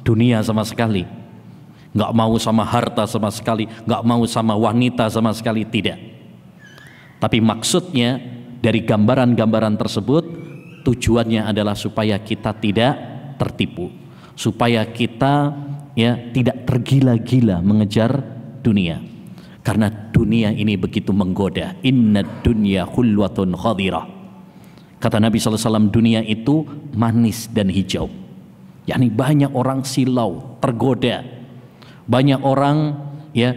dunia sama sekali, nggak mau sama harta sama sekali, nggak mau sama wanita sama sekali, tidak. Tapi maksudnya dari gambaran-gambaran tersebut tujuannya adalah supaya kita tidak tertipu, supaya kita ya tidak tergila-gila mengejar dunia. Karena dunia ini begitu menggoda. Inna dunya khulwatun khadirah. Kata Nabi SAW, dunia itu manis dan hijau. yakni banyak orang silau, tergoda, banyak orang ya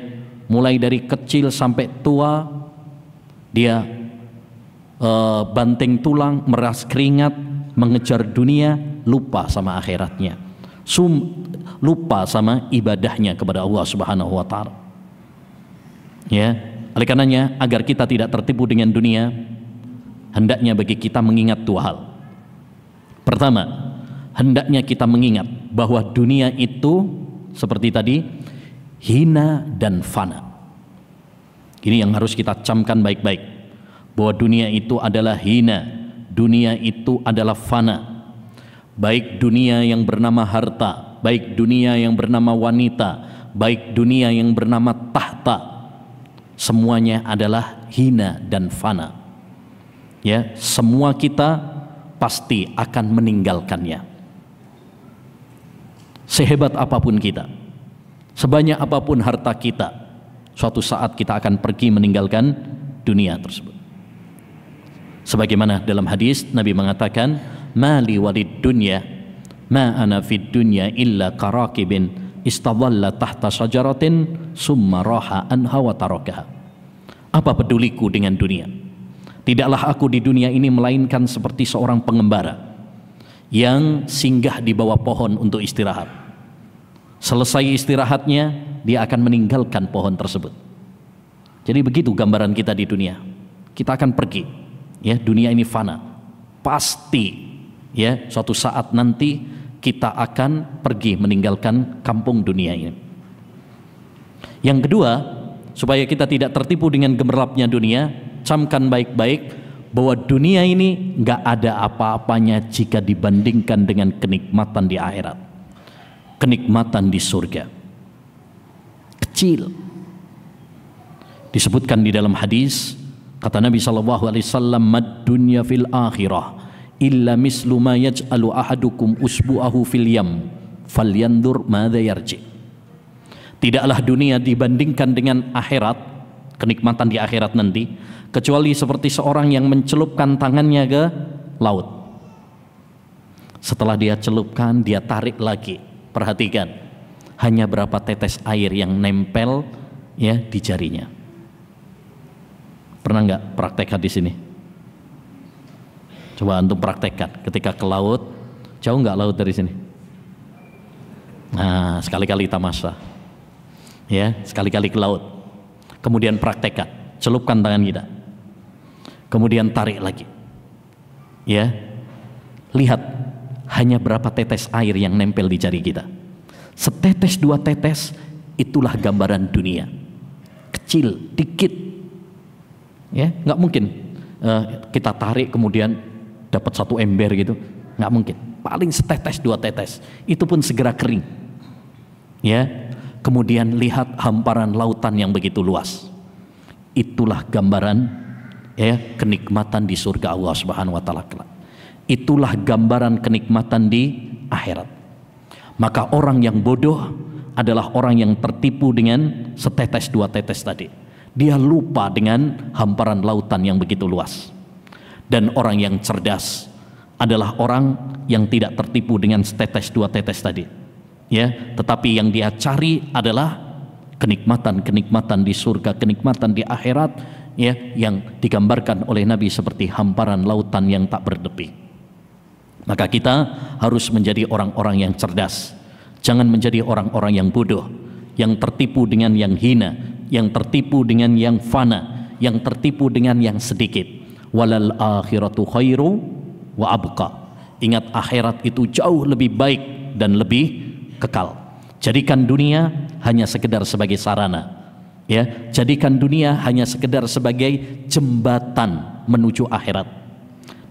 mulai dari kecil sampai tua dia banting tulang, meras keringat, mengejar dunia, lupa sama akhiratnya, lupa sama ibadahnya kepada Allah Subhanahu wa taala. Ya, oleh karenanya agar kita tidak tertipu dengan dunia, hendaknya bagi kita mengingat dua hal. Pertama, hendaknya kita mengingat bahwa dunia itu seperti tadi hina dan fana. Ini yang harus kita camkan baik-baik, bahwa dunia itu adalah hina, dunia itu adalah fana. Baik dunia yang bernama harta, baik dunia yang bernama wanita, baik dunia yang bernama tahta, semuanya adalah hina dan fana. Ya, semua kita pasti akan meninggalkannya. Sehebat apapun kita, sebanyak apapun harta kita, suatu saat kita akan pergi meninggalkan dunia tersebut. Sebagaimana dalam hadis Nabi mengatakan, mali walid dunya ma ana fid dunya illa karakibin istadalla tahta syajaratin summa raha anha wa tarakaha. Apa peduliku dengan dunia? Tidaklah aku di dunia ini melainkan seperti seorang pengembara yang singgah di bawah pohon untuk istirahat. Selesai istirahatnya, dia akan meninggalkan pohon tersebut. Jadi begitu gambaran kita di dunia. Kita akan pergi. Ya, dunia ini fana. Pasti ya, suatu saat nanti kita akan pergi meninggalkan kampung dunia ini. Yang kedua, supaya kita tidak tertipu dengan gemerlapnya dunia, camkan baik-baik bahwa dunia ini nggak ada apa-apanya jika dibandingkan dengan kenikmatan di akhirat, kenikmatan di surga. Kecil. Disebutkan di dalam hadis, kata Nabi SAW, mad dunya fil akhirah illa mislu ma yaj'alu ahadukum usbu'ahu fil yam falyandur madza yarji. Tidaklah dunia dibandingkan dengan akhirat, kenikmatan di akhirat nanti, kecuali seperti seorang yang mencelupkan tangannya ke laut. Setelah dia celupkan, dia tarik lagi. Perhatikan, hanya berapa tetes air yang nempel ya di jarinya. Pernah nggak praktekkan di sini? Coba antum praktekkan. Ketika ke laut, jauh nggak laut dari sini? Nah, sekali-kali tamasya. Ya, sekali-kali ke laut. Kemudian praktekkan, celupkan tangan kita. Kemudian tarik lagi. Ya, lihat hanya berapa tetes air yang nempel di jari kita. Setetes dua tetes, itulah gambaran dunia. Kecil, dikit. Ya, nggak mungkin kita tarik kemudian dapat satu ember gitu, nggak mungkin. Paling setetes dua tetes, itu pun segera kering. Ya, kemudian lihat hamparan lautan yang begitu luas. Itulah gambaran ya kenikmatan di surga Allah Subhanahu wa taala. Itulah gambaran kenikmatan di akhirat. Maka orang yang bodoh adalah orang yang tertipu dengan setetes dua tetes tadi. Dia lupa dengan hamparan lautan yang begitu luas. Dan orang yang cerdas adalah orang yang tidak tertipu dengan setetes dua tetes tadi. Ya, tetapi yang dia cari adalah kenikmatan-kenikmatan di surga, kenikmatan di akhirat ya, yang digambarkan oleh Nabi seperti hamparan lautan yang tak bertepi. Maka kita harus menjadi orang-orang yang cerdas. Jangan menjadi orang-orang yang bodoh, yang tertipu dengan yang hina, yang tertipu dengan yang fana, yang tertipu dengan yang sedikit. Walal akhiratu khairu wa abqa. Ingat, akhirat itu jauh lebih baik dan lebih kekal. Jadikan dunia hanya sekedar sebagai sarana. Ya, jadikan dunia hanya sekedar sebagai jembatan menuju akhirat.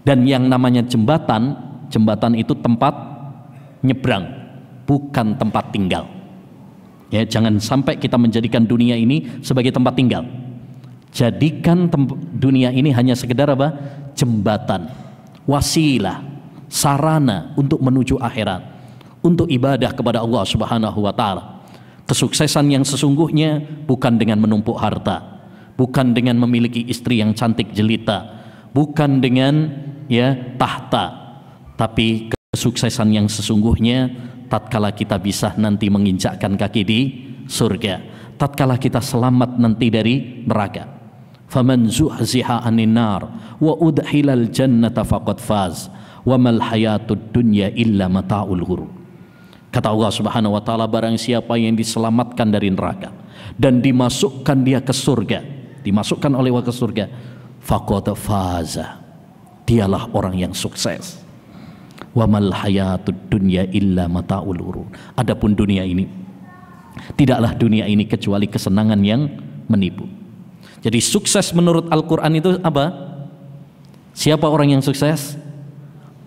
Dan yang namanya jembatan, jembatan itu tempat nyebrang, bukan tempat tinggal. Ya, jangan sampai kita menjadikan dunia ini sebagai tempat tinggal. Jadikan dunia ini hanya sekedar apa? Jembatan, wasilah, sarana untuk menuju akhirat, untuk ibadah kepada Allah Subhanahu wa taala. Kesuksesan yang sesungguhnya bukan dengan menumpuk harta, bukan dengan memiliki istri yang cantik jelita, bukan dengan ya tahta, tapi kesuksesan yang sesungguhnya tatkala kita bisa nanti menginjakkan kaki di surga, tatkala kita selamat nanti dari neraka. Faman zuhziha 'anil nar wa udkhilal jannata faqad faz wa mal hayatud dunya illa mata'ul ghurur. Kata Allah Subhanahu wa taala, barang siapa yang diselamatkan dari neraka dan dimasukkan dia ke surga, dimasukkan oleh Allah ke surga, faqad faza, dialah orang yang sukses. Wa mal hayatud dunya illa mata'ul ghurur. Adapun dunia ini, tidaklah dunia ini kecuali kesenangan yang menipu. Jadi sukses menurut Al-Quran itu apa? Siapa orang yang sukses?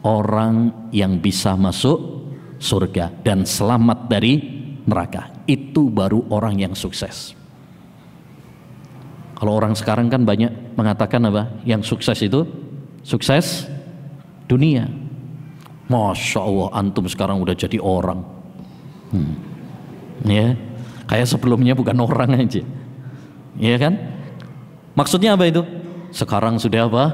Orang yang bisa masuk surga dan selamat dari neraka. Itu baru orang yang sukses. Kalau orang sekarang kan banyak mengatakan apa? Yang sukses itu sukses dunia. Masya Allah, antum sekarang udah jadi orang. Ya, kayak sebelumnya bukan orang aja. Ya kan? Maksudnya apa itu? Sekarang sudah apa?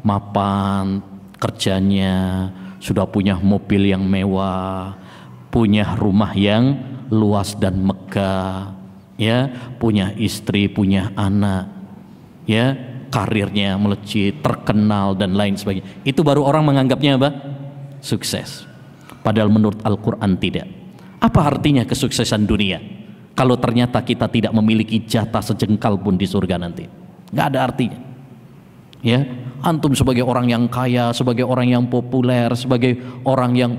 Mapan kerjanya, sudah punya mobil yang mewah, punya rumah yang luas dan megah, ya, punya istri, punya anak, ya, karirnya melejit, terkenal dan lain sebagainya. Itu baru orang menganggapnya apa? Sukses. Padahal menurut Al-Quran tidak. Apa artinya kesuksesan dunia kalau ternyata kita tidak memiliki jatah sejengkal pun di surga nanti? Nggak ada artinya. Ya, antum sebagai orang yang kaya, sebagai orang yang populer, sebagai orang yang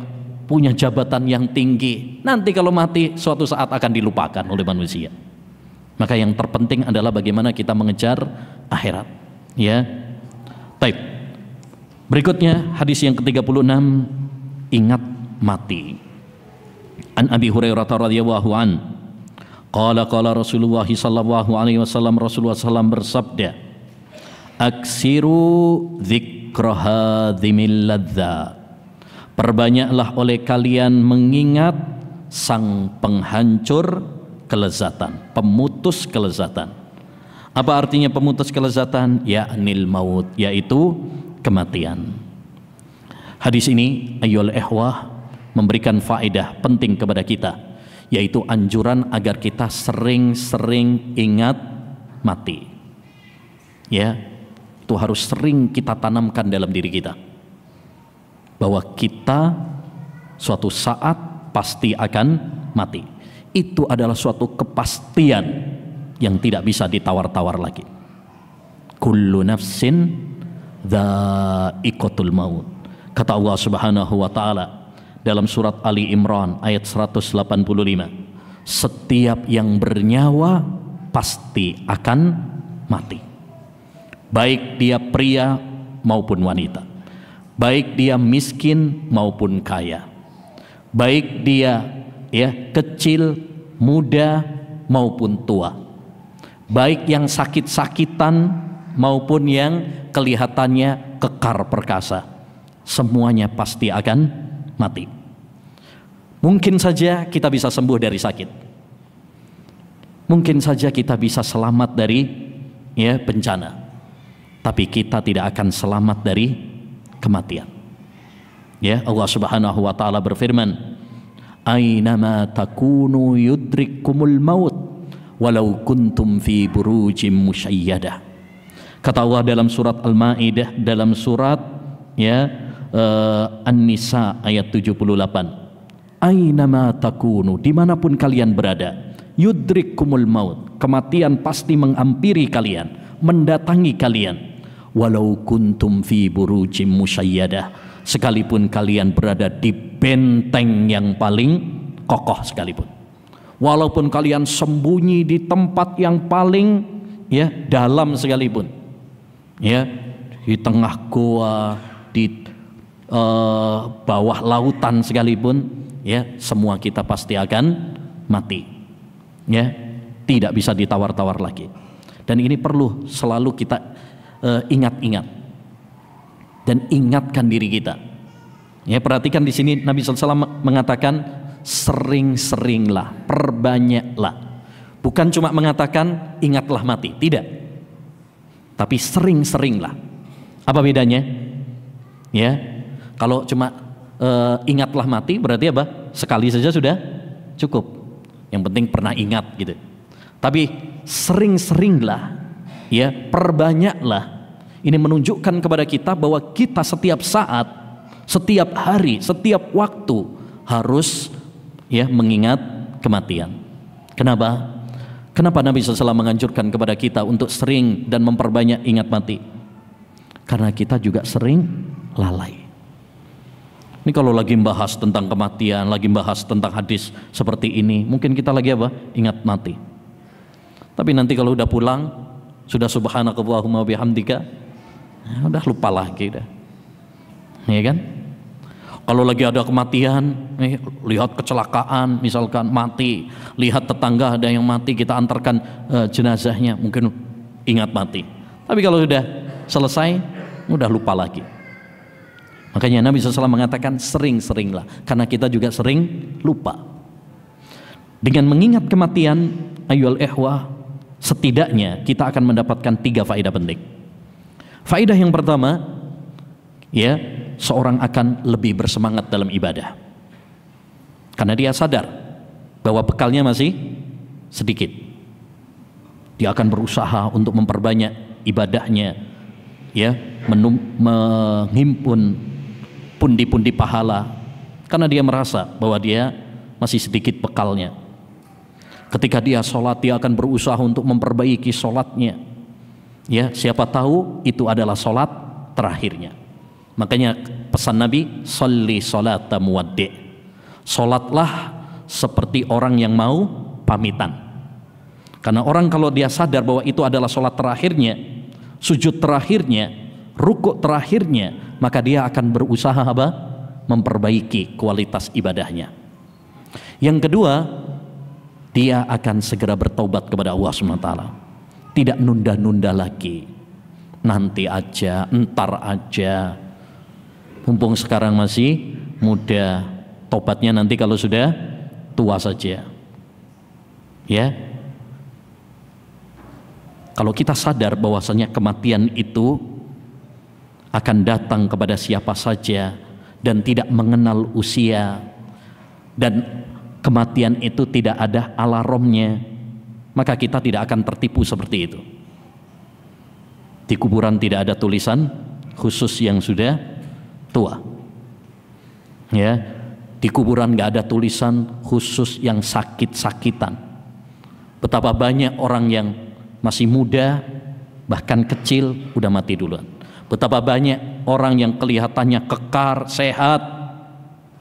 punya jabatan yang tinggi, nanti kalau mati suatu saat akan dilupakan oleh manusia. Maka yang terpenting adalah bagaimana kita mengejar akhirat. Ya, baik. Berikutnya hadis yang ke-36, ingat mati. An Abi Hurairah radhiyallahu an, qala Rasulullah sallallahu alaihi wasallam, Rasulullah sallam bersabda, aksiru dzikra hadzimil ladza, perbanyaklah oleh kalian mengingat sang penghancur kelezatan, pemutus kelezatan. Apa artinya pemutus kelezatan? Ya'nil maut, yaitu kematian. Hadis ini ayyul ikhwah memberikan faedah penting kepada kita, yaitu anjuran agar kita sering-sering ingat mati. Ya, itu harus sering kita tanamkan dalam diri kita, bahwa kita suatu saat pasti akan mati. Itu adalah suatu kepastian yang tidak bisa ditawar-tawar lagi. Kullu nafsin dha'iqatul maut. Kata Allah Subhanahu wa taala dalam surat Ali Imran ayat 185, setiap yang bernyawa pasti akan mati, baik dia pria maupun wanita, baik dia miskin maupun kaya, baik dia kecil, muda maupun tua, baik yang sakit-sakitan maupun yang kelihatannya kekar perkasa, semuanya pasti akan mati. Mungkin saja kita bisa sembuh dari sakit, mungkin saja kita bisa selamat dari bencana, tapi kita tidak akan selamat dari kematian. Ya, Allah Subhanahu wa taala berfirman, "Ainama takunu yudrikkumul maut walau kuntum fi burujim musyayyadah." Kata Allah dalam surat Al-Maidah, dalam surat An-Nisa ayat 78, "Ainama takunu," dimanapun kalian berada, yudrikkumul maut, kematian pasti menghampiri kalian, mendatangi kalian, walau kuntum fi burujim musyayyadah, sekalipun kalian berada di benteng yang paling kokoh sekalipun, walaupun kalian sembunyi di tempat yang paling dalam sekalipun, di tengah goa, di bawah lautan sekalipun, semua kita pasti akan mati. Tidak bisa ditawar-tawar lagi. Dan ini perlu selalu kita ingat-ingat dan ingatkan diri kita. Perhatikan di sini Nabi SAW mengatakan sering-seringlah, perbanyaklah. Bukan cuma mengatakan ingatlah mati, tidak. Tapi sering-seringlah. Apa bedanya? Kalau cuma ingatlah mati berarti apa? Sekali saja sudah cukup. Yang penting pernah ingat gitu. Tapi sering-seringlah, ya, perbanyaklah. Ini menunjukkan kepada kita bahwa kita setiap saat, setiap hari, setiap waktu harus, ya, mengingat kematian. Kenapa? Kenapa Nabi SAW menganjurkan kepada kita untuk sering dan memperbanyak ingat mati? Karena kita juga sering lalai. Ini kalau lagi membahas tentang kematian, lagi membahas tentang hadis seperti ini, mungkin kita lagi apa? Ingat mati. Tapi nanti kalau udah pulang, sudah subhanakallahumma bihamdika, udah lupa lagi dah. Ya kan? Kalau lagi ada kematian, lihat kecelakaan, misalkan mati, lihat tetangga ada yang mati, kita antarkan jenazahnya, mungkin ingat mati. Tapi kalau sudah selesai, udah lupa lagi. Makanya Nabi SAW mengatakan sering-seringlah, karena kita juga sering lupa. Dengan mengingat kematian, ayyuhal ikhwah, setidaknya kita akan mendapatkan 3 faedah penting. Faedah yang pertama, ya, seorang akan lebih bersemangat dalam ibadah, karena dia sadar bahwa bekalnya masih sedikit. Dia akan berusaha untuk memperbanyak ibadahnya, ya, menghimpun pundi-pundi pahala, karena dia merasa bahwa dia masih sedikit bekalnya. Ketika dia sholat, dia akan berusaha untuk memperbaiki sholatnya. Ya, siapa tahu itu adalah sholat terakhirnya. Makanya pesan Nabi, sholli sholata muwaddi', sholatlah seperti orang yang mau pamitan. Karena orang kalau dia sadar bahwa itu adalah sholat terakhirnya, sujud terakhirnya, rukuk terakhirnya, maka dia akan berusaha apa? Memperbaiki kualitas ibadahnya. Yang kedua, dia akan segera bertaubat kepada Allah SWT. Tidak nunda-nunda lagi. Nanti aja, entar aja. Mumpung sekarang masih muda, tobatnya nanti kalau sudah tua saja. Ya. Kalau kita sadar bahwasanya kematian itu akan datang kepada siapa saja dan tidak mengenal usia, dan kematian itu tidak ada alarmnya, maka kita tidak akan tertipu seperti itu. Di kuburan tidak ada tulisan khusus yang sudah tua, ya. Di kuburan nggak ada tulisan khusus yang sakit-sakitan. Betapa banyak orang yang masih muda, bahkan kecil, udah mati duluan. Betapa banyak orang yang kelihatannya kekar, sehat,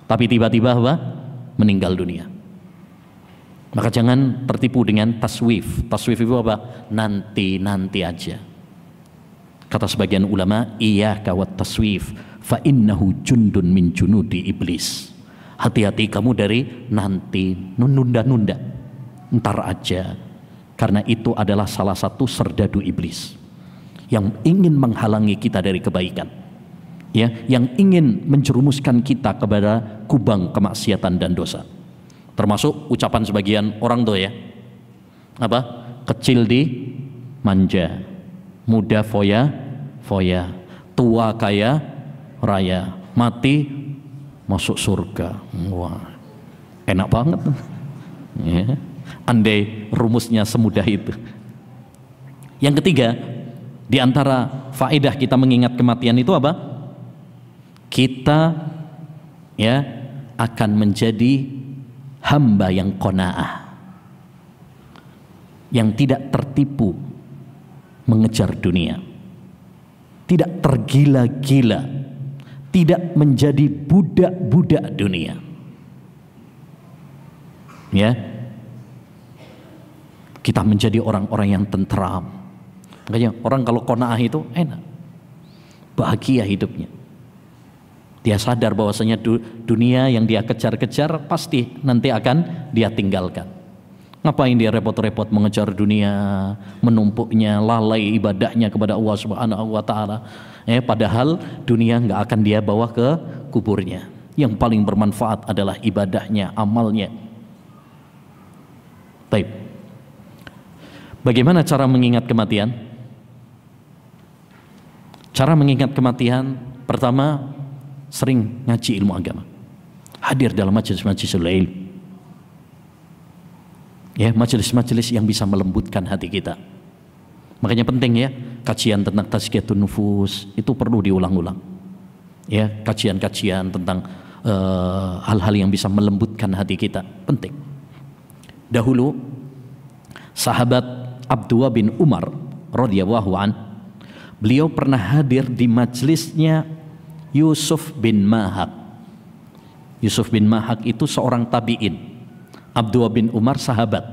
tapi tiba-tiba apa? Meninggal dunia. Maka jangan tertipu dengan taswif. Taswif itu apa? Nanti aja. Kata sebagian ulama, iyyaka wat taswif fa innahu jundun min junudi iblis. Hati-hati kamu dari nanti, nunda-nunda, entar aja. Karena itu adalah salah satu serdadu iblis yang ingin menghalangi kita dari kebaikan, ya, yang ingin menjerumuskan kita kepada kubang kemaksiatan dan dosa. Termasuk ucapan sebagian orang tuh, ya, apa? Kecil di manja, muda foya, tua kaya raya, mati masuk surga. Wah, enak banget, ya. Andai rumusnya semudah itu. Yang ketiga, di antara faedah kita mengingat kematian itu apa? Kita, ya, akan menjadi hamba yang qanaah, yang tidak tertipu mengejar dunia, tidak tergila-gila, tidak menjadi budak-budak dunia, ya. Kita menjadi orang-orang yang tentram. Makanya orang kalau qanaah itu enak, bahagia hidupnya. Dia sadar bahwasanya dunia yang dia kejar-kejar pasti nanti akan dia tinggalkan. Ngapain dia repot-repot mengejar dunia, menumpuknya, lalai ibadahnya kepada Allah Subhanahu wa taala. Padahal dunia nggak akan dia bawa ke kuburnya. Yang paling bermanfaat adalah ibadahnya, amalnya. Baik. Bagaimana cara mengingat kematian? Cara mengingat kematian, pertama, sering ngaji ilmu agama, hadir dalam majelis-majelis ilmu, Ya, majelis-majelis yang bisa melembutkan hati kita. Makanya penting ya, kajian tentang tazkiyatun nufus itu perlu diulang-ulang. Ya, kajian-kajian tentang hal-hal yang bisa melembutkan hati kita penting. Dahulu sahabat Abdullah bin Umar radhiyallahu an, beliau pernah hadir di majelisnya Yusuf bin Mahak. Yusuf bin Mahak itu seorang tabi'in. Abdullah bin Umar sahabat,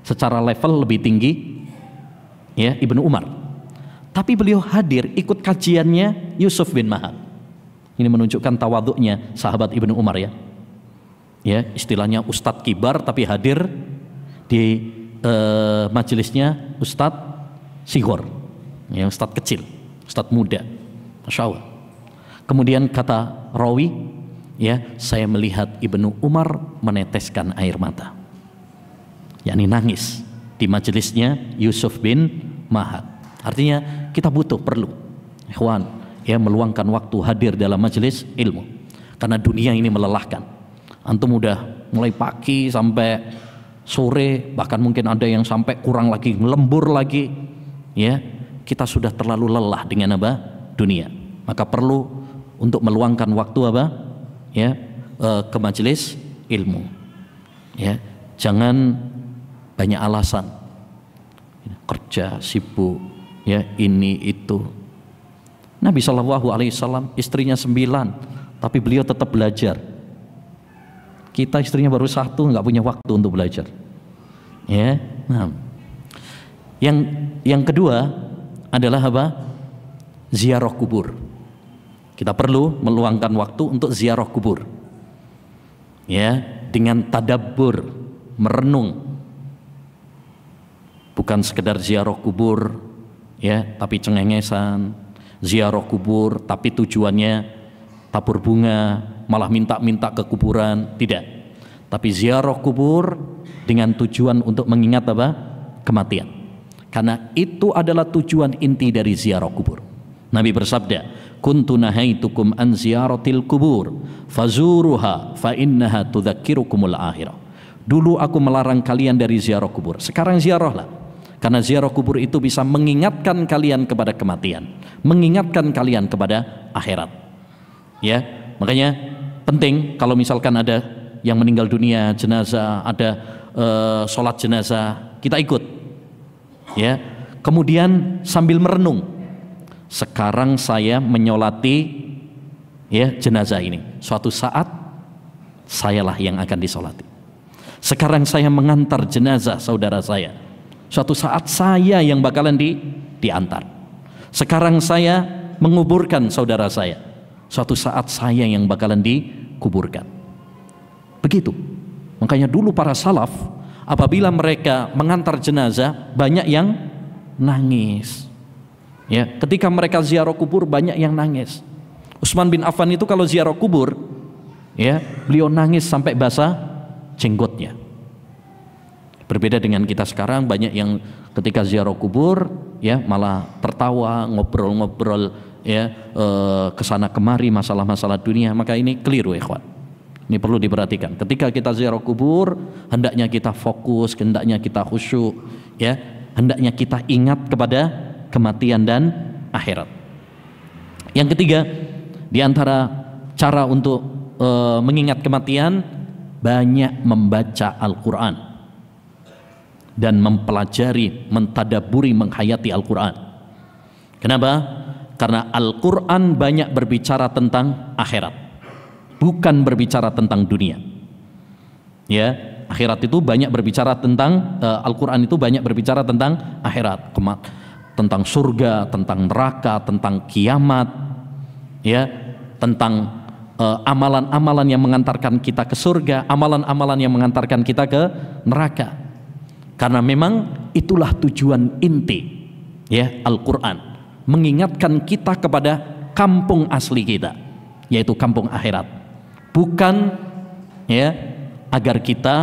secara level lebih tinggi ya Ibnu Umar, tapi beliau hadir ikut kajiannya Yusuf bin Mahak. Ini menunjukkan tawaduknya sahabat Ibnu Umar ya. Ya, istilahnya ustadz kibar tapi hadir di majelisnya ustadz sigor, ya, ustadz kecil, ustadz muda, masya Allah. Kemudian kata rawi, ya, saya melihat Ibnu Umar meneteskan air mata, yakni nangis di majelisnya Yusuf bin Mahak. Artinya kita perlu ikhwan ya meluangkan waktu hadir dalam majelis ilmu, karena dunia ini melelahkan. Antum udah mulai pagi sampai sore, bahkan mungkin ada yang sampai kurang lagi, lembur lagi ya. Kita sudah terlalu lelah dengan apa? Dunia. Maka perlu untuk meluangkan waktu apa? Ya, ke majelis ilmu. Ya, jangan banyak alasan. Kerja, sibuk, ya, ini itu. Nabi SAW istrinya 9, tapi beliau tetap belajar. Kita istrinya baru 1, nggak punya waktu untuk belajar. Ya, nah. Yang kedua adalah apa? Ziarah kubur. Kita perlu meluangkan waktu untuk ziarah kubur. Ya, dengan tadabbur, merenung. Bukan sekedar ziarah kubur, ya, tapi cengengesan. Ziarah kubur, tapi tujuannya tabur bunga, malah minta-minta ke kuburan, tidak. Tapi ziarah kubur dengan tujuan untuk mengingat apa? Kematian. Karena itu adalah tujuan inti dari ziarah kubur. Nabi bersabda, kuntu nahaitukum an ziyaratil kubur fazuruha fa innaha tudzakirukumul akhirah. Dulu aku melarang kalian dari ziarah kubur, sekarang ziarahlah, karena ziarah kubur itu bisa mengingatkan kalian kepada kematian, mengingatkan kalian kepada akhirat. Ya, makanya penting kalau misalkan ada yang meninggal dunia, jenazah, ada sholat jenazah, kita ikut. Ya, kemudian sambil merenung, sekarang saya menyolati ya jenazah ini, suatu saat sayalah yang akan disolati. Sekarang saya mengantar jenazah saudara saya, suatu saat saya yang bakalan diantar. Sekarang saya menguburkan saudara saya, suatu saat saya yang bakalan dikuburkan. Begitu. Makanya dulu para salaf apabila mereka mengantar jenazah banyak yang nangis. Ya, ketika mereka ziarah kubur banyak yang nangis. Utsman bin Affan itu kalau ziarah kubur, ya, beliau nangis sampai basah jenggotnya. Berbeda dengan kita sekarang, banyak yang ketika ziarah kubur, ya, malah tertawa, ngobrol-ngobrol, ya, kesana kemari masalah-masalah dunia. Maka ini keliru, ikhwan. Ini perlu diperhatikan. Ketika kita ziarah kubur, hendaknya kita fokus, hendaknya kita khusyuk, ya, hendaknya kita ingat kepada kematian dan akhirat. Yang ketiga, di antara cara untuk mengingat kematian, banyak membaca Al-Quran dan mempelajari, mentadaburi, menghayati Al-Quran. Kenapa? Karena Al-Quran banyak berbicara tentang akhirat, bukan berbicara tentang dunia. Ya, akhirat itu banyak berbicara tentang Al-Quran itu banyak berbicara tentang akhirat, tentang surga, tentang neraka, tentang kiamat, ya, tentang amalan-amalan yang mengantarkan kita ke surga, amalan-amalan yang mengantarkan kita ke neraka. Karena memang itulah tujuan inti, ya, Al-Quran, mengingatkan kita kepada kampung asli kita, yaitu kampung akhirat. Bukan, ya, agar kita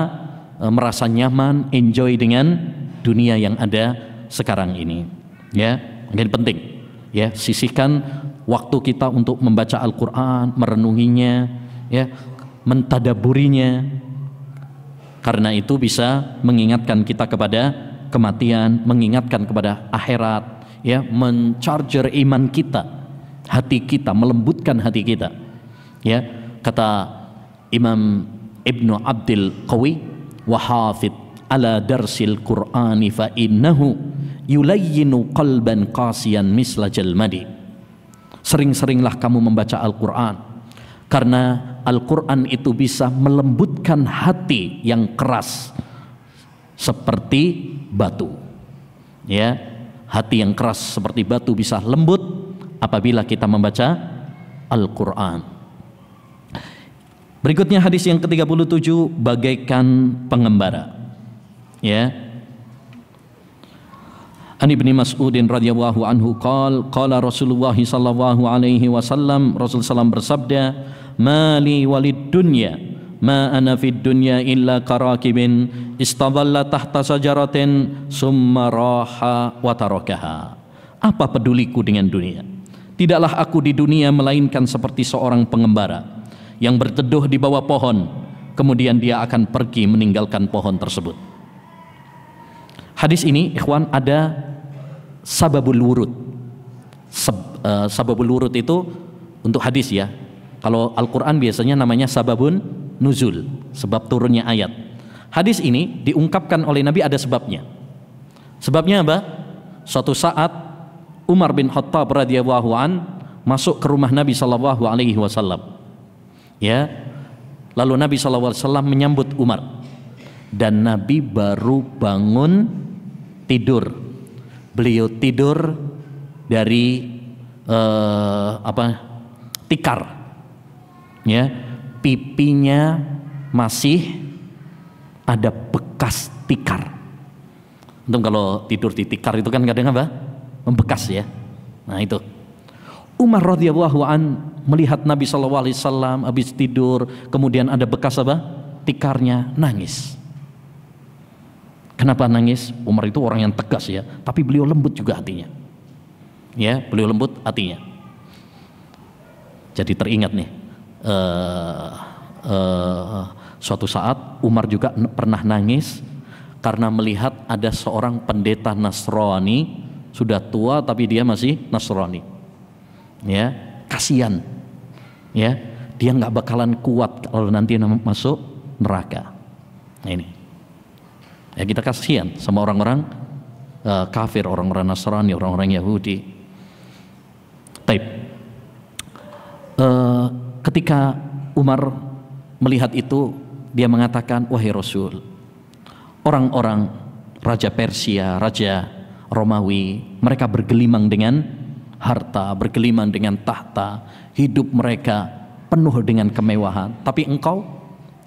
merasa nyaman, enjoy dengan dunia yang ada sekarang ini. Ya, mungkin penting, ya, sisihkan waktu kita untuk membaca Al-Quran, merenunginya, ya, mentadaburinya. Karena itu bisa mengingatkan kita kepada kematian, mengingatkan kepada akhirat, ya, mencharger iman kita, hati kita, melembutkan hati kita. Ya, kata Imam Ibnu Abdul Qawi, wa hafid ala darsil Qur'ani fa innahu yulayyinu qalban qasiyan misla jalmadi. Sering-seringlah kamu membaca Al-Quran, karena Al-Quran itu bisa melembutkan hati yang keras seperti batu. Ya, hati yang keras seperti batu bisa lembut apabila kita membaca Al-Quran. Berikutnya hadis yang ke-37, bagaikan pengembara. Ya. An Ibnu Mas'udin radhiyallahu anhu qala Rasulullah sallallahu alaihi wasallam, Rasul sallam bersabda, mali walid dunya ma ana fid dunya illa karakibin istadalla tahta sajaratin summa raha wa tarakaha. Apa peduliku dengan dunia? Tidaklah aku di dunia melainkan seperti seorang pengembara yang berteduh di bawah pohon, kemudian dia akan pergi meninggalkan pohon tersebut. Hadis ini, ikhwan, ada sababul wurud. Sababul wurud itu untuk hadis, ya. Kalau Al-Quran biasanya namanya sababun nuzul, sebab turunnya ayat. Hadis ini diungkapkan oleh Nabi ada sebabnya. Sebabnya apa? Suatu saat Umar bin Khattab radhiyallahu an masuk ke rumah Nabi sallallahu alaihi wasallam. Ya. Lalu Nabi sallallahu alaihi wasallam menyambut Umar. Dan Nabi baru bangun tidur. Beliau tidur dari tikar. Ya, pipinya masih ada bekas tikar. Untung kalau tidur di tikar itu kan kadang apa? Membekas, ya. Nah itu. Umar radhiyallahu an melihat Nabi sallallahu alaihi wasallam habis tidur, kemudian ada bekas apa? Tikarnya, nangis. Kenapa nangis? Umar itu orang yang tegas, ya, tapi beliau lembut juga hatinya. Ya, beliau lembut hatinya. Jadi teringat nih, suatu saat Umar juga pernah nangis karena melihat ada seorang pendeta Nasrani, sudah tua tapi dia masih Nasrani. Ya, kasihan. Ya, dia nggak bakalan kuat kalau nanti masuk neraka. Nah ini. Ya, kita kasihan sama orang-orang kafir, orang-orang Nasrani, orang-orang Yahudi. Taib. Ketika Umar melihat itu, dia mengatakan, wahai Rasul, orang-orang Raja Persia, Raja Romawi, mereka bergelimang dengan harta, bergelimang dengan tahta, hidup mereka penuh dengan kemewahan. Tapi engkau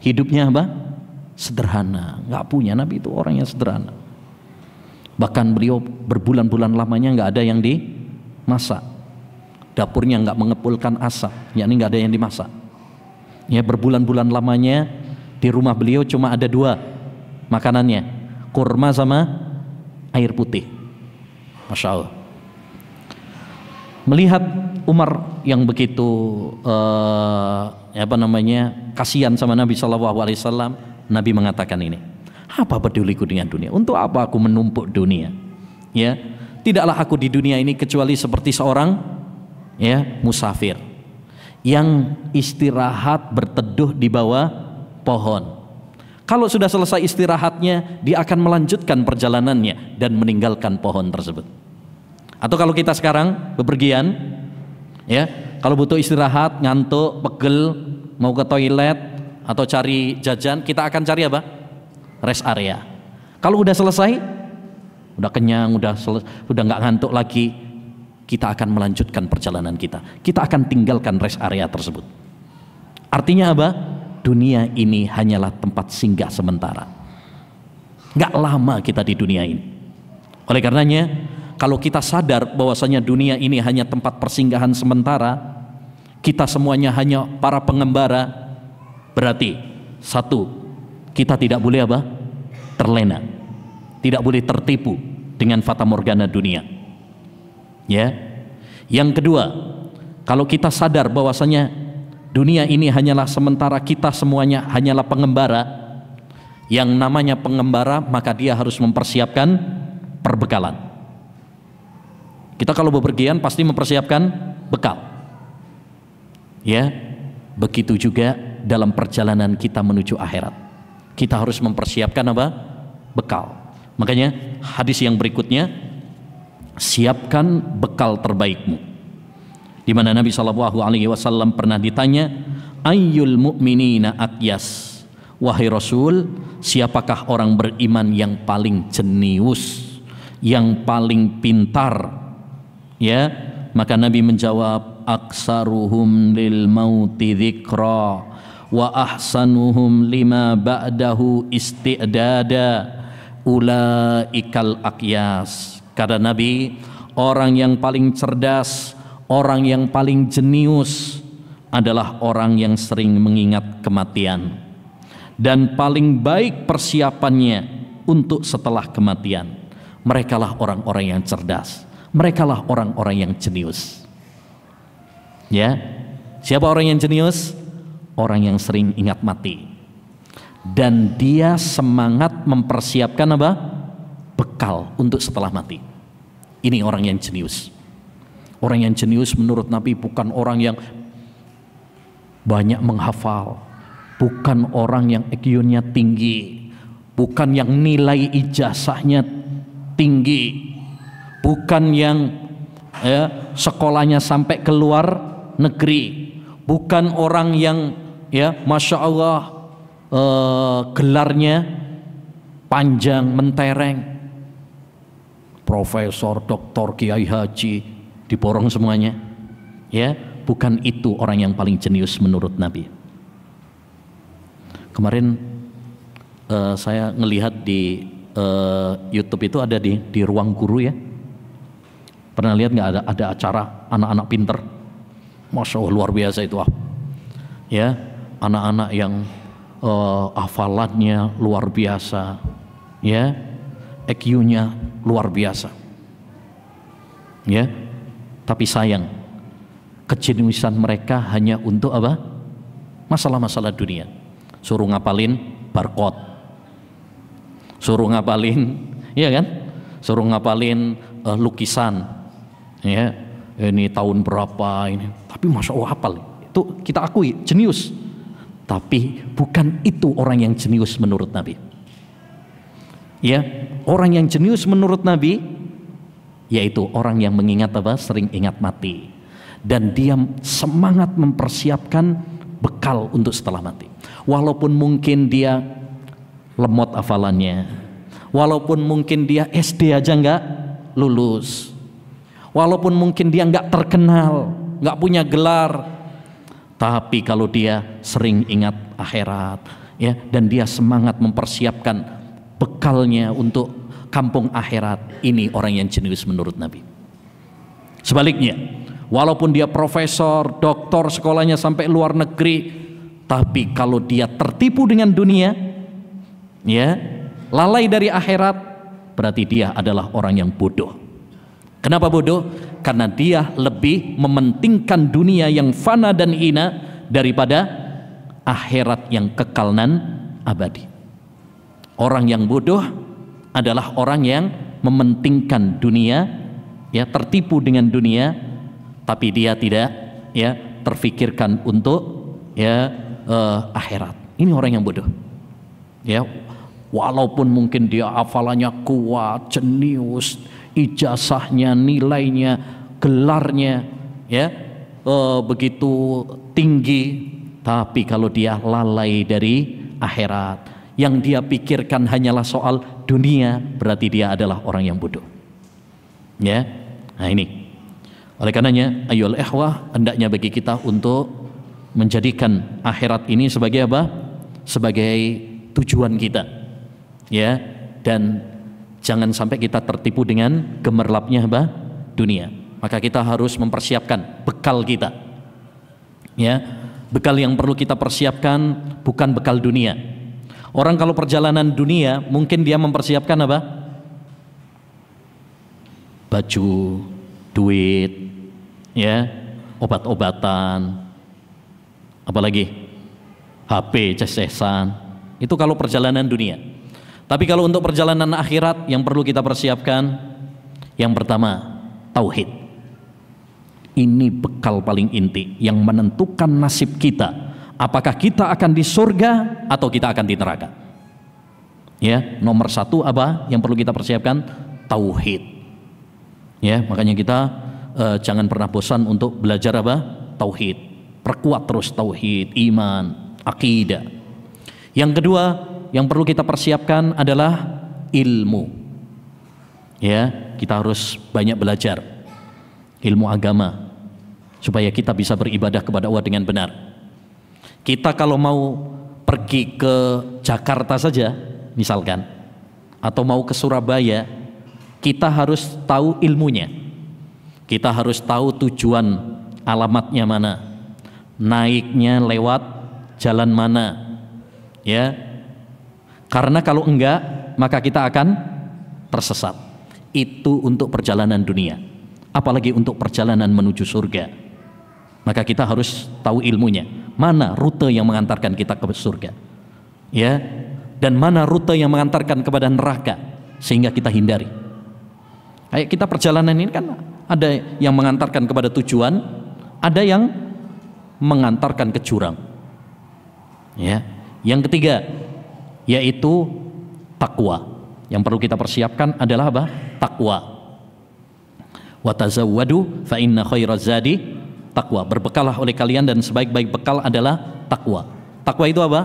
hidupnya apa? Sederhana, nggak punya. Nabi itu orang yang sederhana. Bahkan beliau berbulan-bulan lamanya nggak ada yang dimasak, dapurnya nggak mengepulkan asap, yakni nggak ada yang dimasak. Ya, berbulan-bulan lamanya di rumah beliau cuma ada dua makanannya, kurma sama air putih. Masya Allah. Melihat Umar yang begitu kasihan sama Nabi SAW, Nabi mengatakan ini, apa peduliku dengan dunia? Untuk apa aku menumpuk dunia? Ya, tidaklah aku di dunia ini kecuali seperti seorang, ya, musafir yang istirahat berteduh di bawah pohon. Kalau sudah selesai istirahatnya, dia akan melanjutkan perjalanannya dan meninggalkan pohon tersebut. Atau kalau kita sekarang bepergian, ya, kalau butuh istirahat, ngantuk, pegel, mau ke toilet atau cari jajan, kita akan cari apa? Rest area. Kalau udah selesai, udah kenyang, udah nggak ngantuk lagi, kita akan melanjutkan perjalanan kita. Kita akan tinggalkan rest area tersebut. Artinya apa? Dunia ini hanyalah tempat singgah sementara. Nggak lama kita di dunia ini. Oleh karenanya, kalau kita sadar bahwasanya dunia ini hanya tempat persinggahan sementara, kita semuanya hanya para pengembara, berarti satu, kita tidak boleh apa? Terlena. Tidak boleh tertipu dengan fata morgana dunia. Ya. Yang kedua, kalau kita sadar bahwasanya dunia ini hanyalah sementara, kita semuanya hanyalah pengembara, Yang namanya pengembara, maka dia harus mempersiapkan perbekalan. Kita kalau bepergian pasti mempersiapkan bekal. Ya, begitu juga dalam perjalanan kita menuju akhirat. Kita harus mempersiapkan apa? Bekal. Makanya hadis yang berikutnya, siapkan bekal terbaikmu. Di mana Nabi SAW pernah ditanya, ayyul mu'minina aqyas, wahai Rasul, siapakah orang beriman yang paling jenius, yang paling pintar? Ya, maka Nabi menjawab, aksaruhum lil mauti dzikra wa ahsanuhum lima ba'dahu isti'dada ulaikal aqyas. Kata Nabi, orang yang paling cerdas, orang yang paling jenius adalah orang yang sering mengingat kematian, dan paling baik persiapannya untuk setelah kematian. Merekalah orang-orang yang cerdas, merekalah orang-orang yang jenius. Ya, siapa orang yang jenius? Orang yang sering ingat mati, dan dia semangat mempersiapkan apa? Bekal untuk setelah mati. Ini orang yang jenius. Orang yang jenius menurut Nabi bukan orang yang banyak menghafal, bukan orang yang IQ-nya tinggi, bukan yang nilai ijazahnya tinggi, bukan yang sekolahnya sampai ke luar negeri, bukan orang yang Masya Allah gelarnya panjang mentereng, profesor, doktor, kiai haji, diborong semuanya. Ya, bukan itu orang yang paling jenius menurut Nabi. Kemarin saya ngelihat di YouTube itu ada di Ruang Guru ya. Pernah lihat nggak ada acara anak-anak pinter? Masya Allah luar biasa itu. Ya, anak-anak yang hafalannya luar biasa, ya, IQ-nya luar biasa. Ya, tapi sayang, kejeniusan mereka hanya untuk apa? Masalah-masalah dunia. Suruh ngapalin barcode, suruh ngapalin, ya kan? Suruh ngapalin lukisan, ya, ini tahun berapa ini. Tapi Masya Allah hafal. Itu kita akui jenius. Tapi bukan itu orang yang jenius menurut Nabi. Ya, orang yang jenius menurut Nabi yaitu orang yang mengingat apa? Sering ingat mati, dan dia semangat mempersiapkan bekal untuk setelah mati. Walaupun mungkin dia lemot hafalannya, walaupun mungkin dia SD aja nggak lulus, walaupun mungkin dia nggak terkenal, nggak punya gelar, tapi kalau dia sering ingat akhirat, ya, dan dia semangat mempersiapkan bekalnya untuk kampung akhirat, ini orang yang jenius menurut Nabi. Sebaliknya, walaupun dia profesor, doktor, sekolahnya sampai luar negeri, tapi kalau dia tertipu dengan dunia, ya, lalai dari akhirat, berarti dia adalah orang yang bodoh. Kenapa bodoh? Karena dia lebih mementingkan dunia yang fana dan hina daripada akhirat yang kekal dan abadi. Orang yang bodoh adalah orang yang mementingkan dunia, ya, tertipu dengan dunia, tapi dia tidak, ya, terfikirkan untuk, ya, akhirat. Ini orang yang bodoh. Ya, walaupun mungkin dia hafalannya kuat, jenius, ijazahnya, nilainya, gelarnya, ya, begitu tinggi, tapi kalau dia lalai dari akhirat, yang dia pikirkan hanyalah soal dunia, berarti dia adalah orang yang bodoh. Ya, nah ini. Oleh karenanya, ayyuhal ikhwah, hendaknya bagi kita untuk menjadikan akhirat ini sebagai apa? Sebagai tujuan kita. Ya, dan jangan sampai kita tertipu dengan gemerlapnya apa? Dunia. Maka kita harus mempersiapkan bekal kita. Ya, bekal yang perlu kita persiapkan bukan bekal dunia. Orang kalau perjalanan dunia mungkin dia mempersiapkan apa? Baju, duit, ya, obat-obatan, apalagi HP, ces-cesan, Itu kalau perjalanan dunia. Tapi kalau untuk perjalanan akhirat yang perlu kita persiapkan, yang pertama, tauhid. Ini bekal paling inti yang menentukan nasib kita. Apakah kita akan di surga atau kita akan di neraka? Ya, nomor satu apa yang perlu kita persiapkan? Tauhid. Ya, makanya kita jangan pernah bosan untuk belajar apa? Tauhid. Perkuat terus tauhid, iman, akidah. Yang kedua yang perlu kita persiapkan adalah ilmu. Ya, kita harus banyak belajar ilmu agama supaya kita bisa beribadah kepada Allah dengan benar. Kita kalau mau pergi ke Jakarta saja misalkan, atau mau ke Surabaya, kita harus tahu ilmunya. Kita harus tahu tujuan alamatnya mana, naiknya lewat jalan mana, ya. Karena kalau enggak, maka kita akan tersesat. Itu untuk perjalanan dunia. Apalagi untuk perjalanan menuju surga. Maka kita harus tahu ilmunya. Mana rute yang mengantarkan kita ke surga, ya, dan mana rute yang mengantarkan kepada neraka, sehingga kita hindari. Kayak kita perjalanan ini kan ada yang mengantarkan kepada tujuan, ada yang mengantarkan ke jurang. Ya, yang ketiga yaitu takwa. Yang perlu kita persiapkan adalah apa? Takwa. Wa tazawwadu fa inna khairaz zadi taqwa. Berbekalah oleh kalian dan sebaik-baik bekal adalah takwa. Takwa itu apa?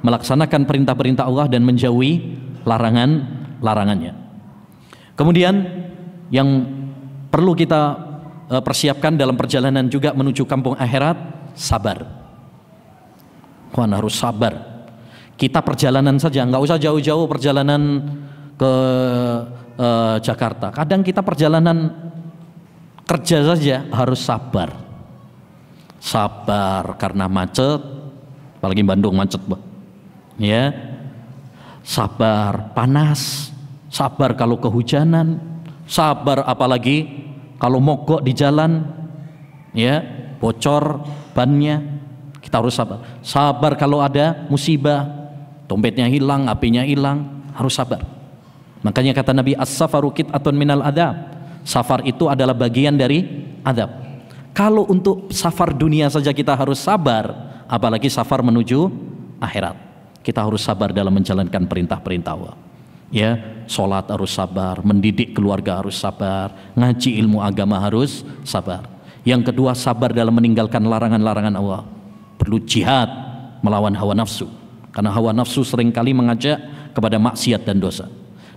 Melaksanakan perintah-perintah Allah dan menjauhi larangan-larangannya. Kemudian yang perlu kita persiapkan dalam perjalanan juga menuju kampung akhirat, sabar. Kawan harus sabar. Kita perjalanan saja, nggak usah jauh-jauh perjalanan ke Jakarta. Kadang kita perjalanan kerja saja harus sabar. Sabar karena macet, apalagi Bandung macet, ya. Sabar panas, sabar kalau kehujanan, sabar apalagi kalau mogok di jalan, ya, bocor bannya, kita harus sabar. Sabar kalau ada musibah, dompetnya hilang, HP-nya hilang, harus sabar. Makanya kata Nabi, as-safaru qit'atun minal adab. Safar itu adalah bagian dari adab. Kalau untuk safar dunia saja kita harus sabar, apalagi safar menuju akhirat. Kita harus sabar dalam menjalankan perintah-perintah Allah. Ya, sholat harus sabar, mendidik keluarga harus sabar, ngaji ilmu agama harus sabar. Yang kedua, sabar dalam meninggalkan larangan-larangan Allah. Perlu jihad melawan hawa nafsu. Karena hawa nafsu seringkali mengajak kepada maksiat dan dosa.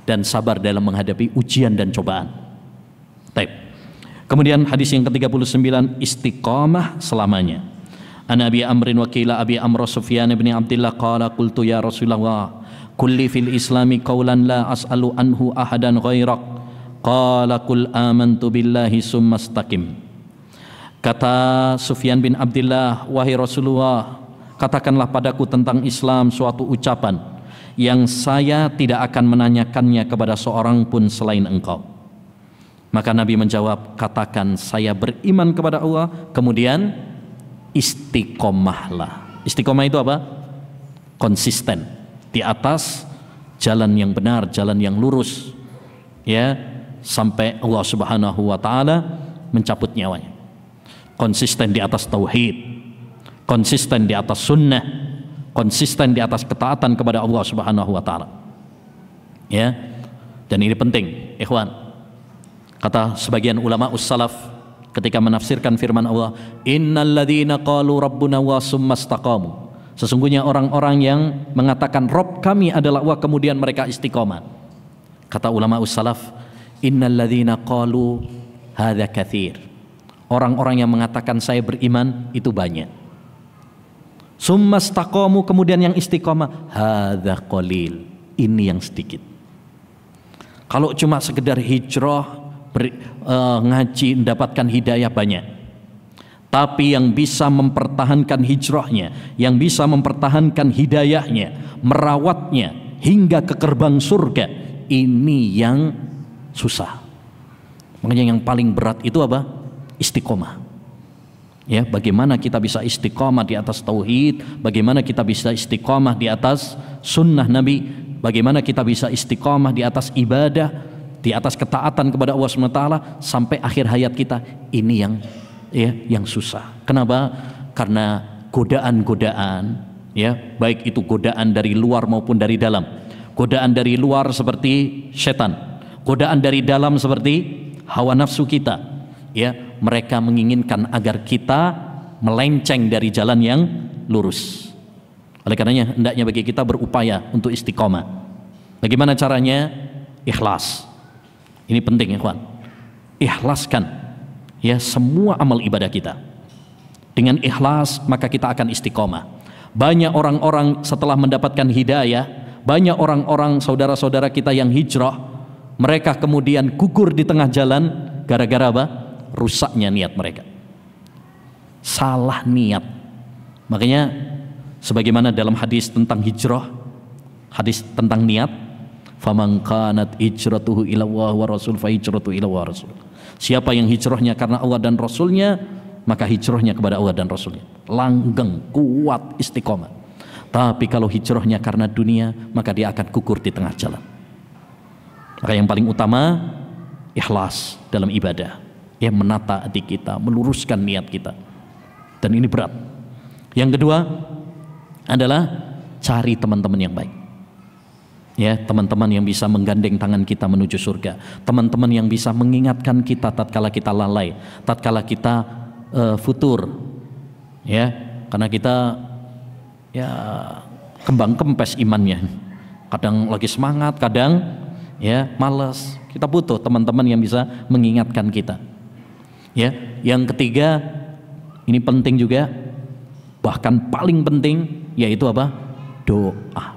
Dan sabar dalam menghadapi ujian dan cobaan. Baik. Kemudian hadis yang ke-39, istiqamah selamanya. An Abi Amrin wa qila Abi Amr Sufyan bin Abdullah qala qultu ya Rasulullah kulli fil islami qawlan la as'alu anhu ahadan ghairak qala qul amantu billahi summa istaqim. Kata Sufyan bin Abdullah, wahai Rasulullah, katakanlah padaku tentang Islam suatu ucapan yang saya tidak akan menanyakannya kepada seorang pun selain engkau. Maka Nabi menjawab, katakan saya beriman kepada Allah, kemudian istiqomahlah. Istiqomah itu apa? Konsisten di atas jalan yang benar, jalan yang lurus, ya, sampai Allah Subhanahu wa taala mencabut nyawanya. Konsisten di atas tauhid, konsisten di atas sunnah, konsisten di atas ketaatan kepada Allah Subhanahu wa taala. Ya. Dan ini penting, ikhwan. Kata sebagian ulama ussalaf ketika menafsirkan firman Allah, innal ladzina qalu rabbuna wa summa istaqamu. Sesungguhnya orang-orang yang mengatakan Rabb kami adalah Allah kemudian mereka istiqomah. Kata ulama ussalaf, innal ladzina qalu hadza katsir. Orang-orang yang mengatakan saya beriman itu banyak. Summa istaqamu kemudian yang istiqomah, hadza qalil. Ini yang sedikit. Kalau cuma sekedar hijrah, ngaji, mendapatkan hidayah banyak. Tapi yang bisa mempertahankan hijrahnya, yang bisa mempertahankan hidayahnya, merawatnya hingga ke gerbang surga, ini yang susah. Makanya yang paling berat itu apa? Istiqomah. Ya, bagaimana kita bisa istiqomah di atas tauhid, bagaimana kita bisa istiqomah di atas sunnah Nabi, bagaimana kita bisa istiqomah di atas ibadah, di atas ketaatan kepada Allah SWT sampai akhir hayat kita. Ini yang susah. Kenapa? Karena godaan-godaan, ya, baik itu godaan dari luar maupun dari dalam. Godaan dari luar seperti setan, godaan dari dalam seperti hawa nafsu kita, ya, mereka menginginkan agar kita melenceng dari jalan yang lurus. Oleh karenanya hendaknya bagi kita berupaya untuk istiqomah. Bagaimana caranya? Ikhlas. Ini penting, ikhwan. Ikhlaskan, ya, semua amal ibadah kita. Dengan ikhlas maka kita akan istiqomah. Banyak orang-orang setelah mendapatkan hidayah, banyak orang-orang saudara-saudara kita yang hijrah, mereka kemudian gugur di tengah jalan gara-gara apa? Rusaknya niat mereka, salah niat. Makanya sebagaimana dalam hadis tentang hijrah, hadis tentang niat, faman kanat hijratuhu ila Allah wa rasul fa hijratuhu ila Allah wa rasul. Siapa yang hijrahnya karena Allah dan Rasulnya, maka hijrahnya kepada Allah dan Rasulnya. Langgeng, kuat, istiqomah. Tapi kalau hijrahnya karena dunia, maka dia akan gugur di tengah jalan. Maka yang paling utama ikhlas dalam ibadah, ya, menata hati kita, meluruskan niat kita. Dan ini berat. Yang kedua adalah cari teman-teman yang baik, ya, teman-teman yang bisa menggandeng tangan kita menuju surga, teman-teman yang bisa mengingatkan kita tatkala kita lalai, tatkala kita futur, ya, karena kita ya kembang kempes imannya, kadang lagi semangat, kadang ya malas. Kita butuh teman-teman yang bisa mengingatkan kita. Ya, yang ketiga ini penting juga, bahkan paling penting, yaitu apa? Doa.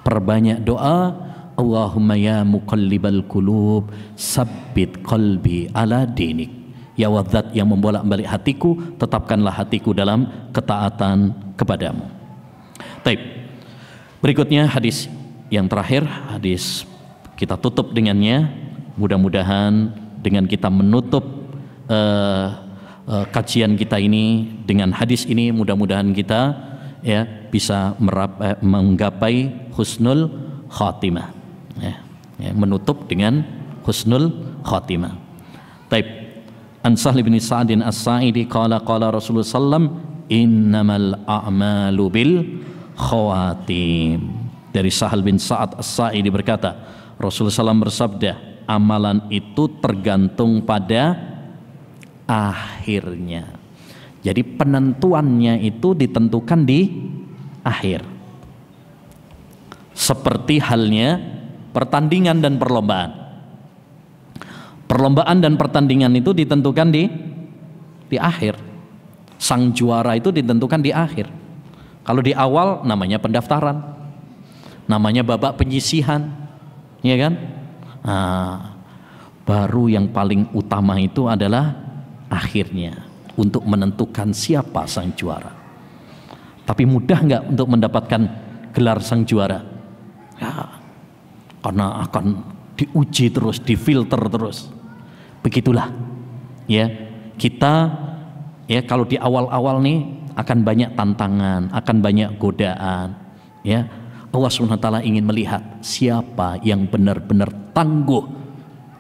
Perbanyak doa. Allahumma ya muqallibal qulub sabbit qalbi ala dinik. Ya wadzat yang membolak-balik hatiku, tetapkanlah hatiku dalam ketaatan kepadamu. Baik. Berikutnya hadis yang terakhir, hadis kita tutup dengannya. Mudah-mudahan dengan kita menutup kajian kita ini dengan hadis ini, mudah-mudahan kita, ya, bisa menggapai husnul khatimah, ya, menutup dengan husnul khatimah. Baik. An Sahl bin Sa'din As-Sa'idi qala qala Rasulullah sallam innamal a'malu bil khawatim. Dari Sahl bin Sa'ad As-Sa'idi berkata, Rasulullah SAW bersabda, amalan itu tergantung pada akhirnya. Jadi penentuannya itu ditentukan di akhir. Seperti halnya pertandingan dan perlombaan. Perlombaan dan pertandingan itu ditentukan di akhir. Sang juara itu ditentukan di akhir. Kalau di awal namanya pendaftaran, namanya babak penyisihan, ya kan? Nah, baru yang paling utama itu adalah akhirnya, untuk menentukan siapa sang juara. Tapi mudah nggak untuk mendapatkan gelar sang juara? Ya, karena akan diuji terus, difilter terus. Begitulah, ya, kita, ya, kalau di awal-awal nih akan banyak tantangan, akan banyak godaan, ya. Allah SWT ingin melihat siapa yang benar-benar tangguh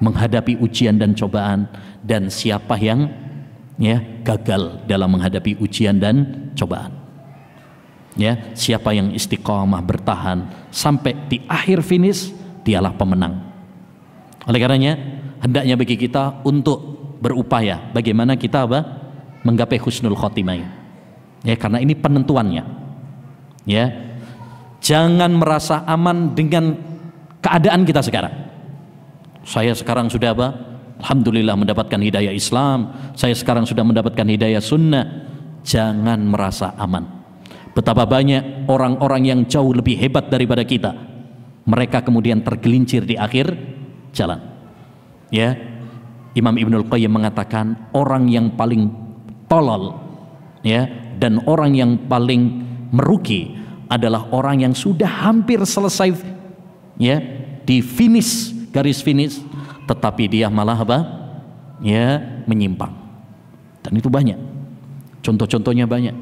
menghadapi ujian dan cobaan, dan siapa yang, ya, gagal dalam menghadapi ujian dan cobaan. Ya, siapa yang istiqomah bertahan sampai di akhir finish, dialah pemenang. Oleh karenanya hendaknya bagi kita untuk berupaya bagaimana kita menggapai husnul khotimah. Ya, karena ini penentuannya. Ya, jangan merasa aman dengan keadaan kita sekarang. Saya sekarang sudah alhamdulillah mendapatkan hidayah Islam. Saya sekarang sudah mendapatkan hidayah sunnah. Jangan merasa aman. Betapa banyak orang-orang yang jauh lebih hebat daripada kita, mereka kemudian tergelincir di akhir jalan. Ya, Imam Ibnul Qayyim mengatakan orang yang paling tolol, ya, dan orang yang paling merugi adalah orang yang sudah hampir selesai, ya, di finish, garis finish, tetapi dia malah ya, menyimpang. Dan itu banyak. Contoh-contohnya banyak.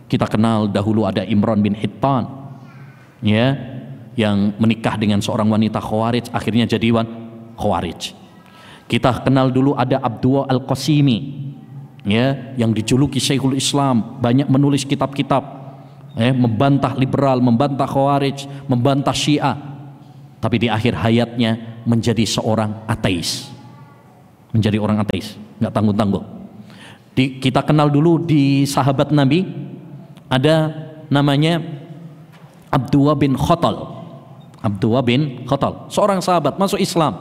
Kita kenal dahulu ada Imran bin Hittan, ya, yang menikah dengan seorang wanita Khawarij, akhirnya jadi Khawarij. Kita kenal dulu ada Abdullah Al-Qasimi, ya, yang dijuluki Syekhul Islam, banyak menulis kitab-kitab, membantah liberal, membantah Khawarij, membantah Syiah, tapi di akhir hayatnya menjadi seorang ateis, menjadi orang ateis, nggak tanggung-tanggung. Kita kenal dulu di sahabat Nabi ada namanya Abdullah bin Khattal. Abdullah bin Khattal, seorang sahabat masuk Islam,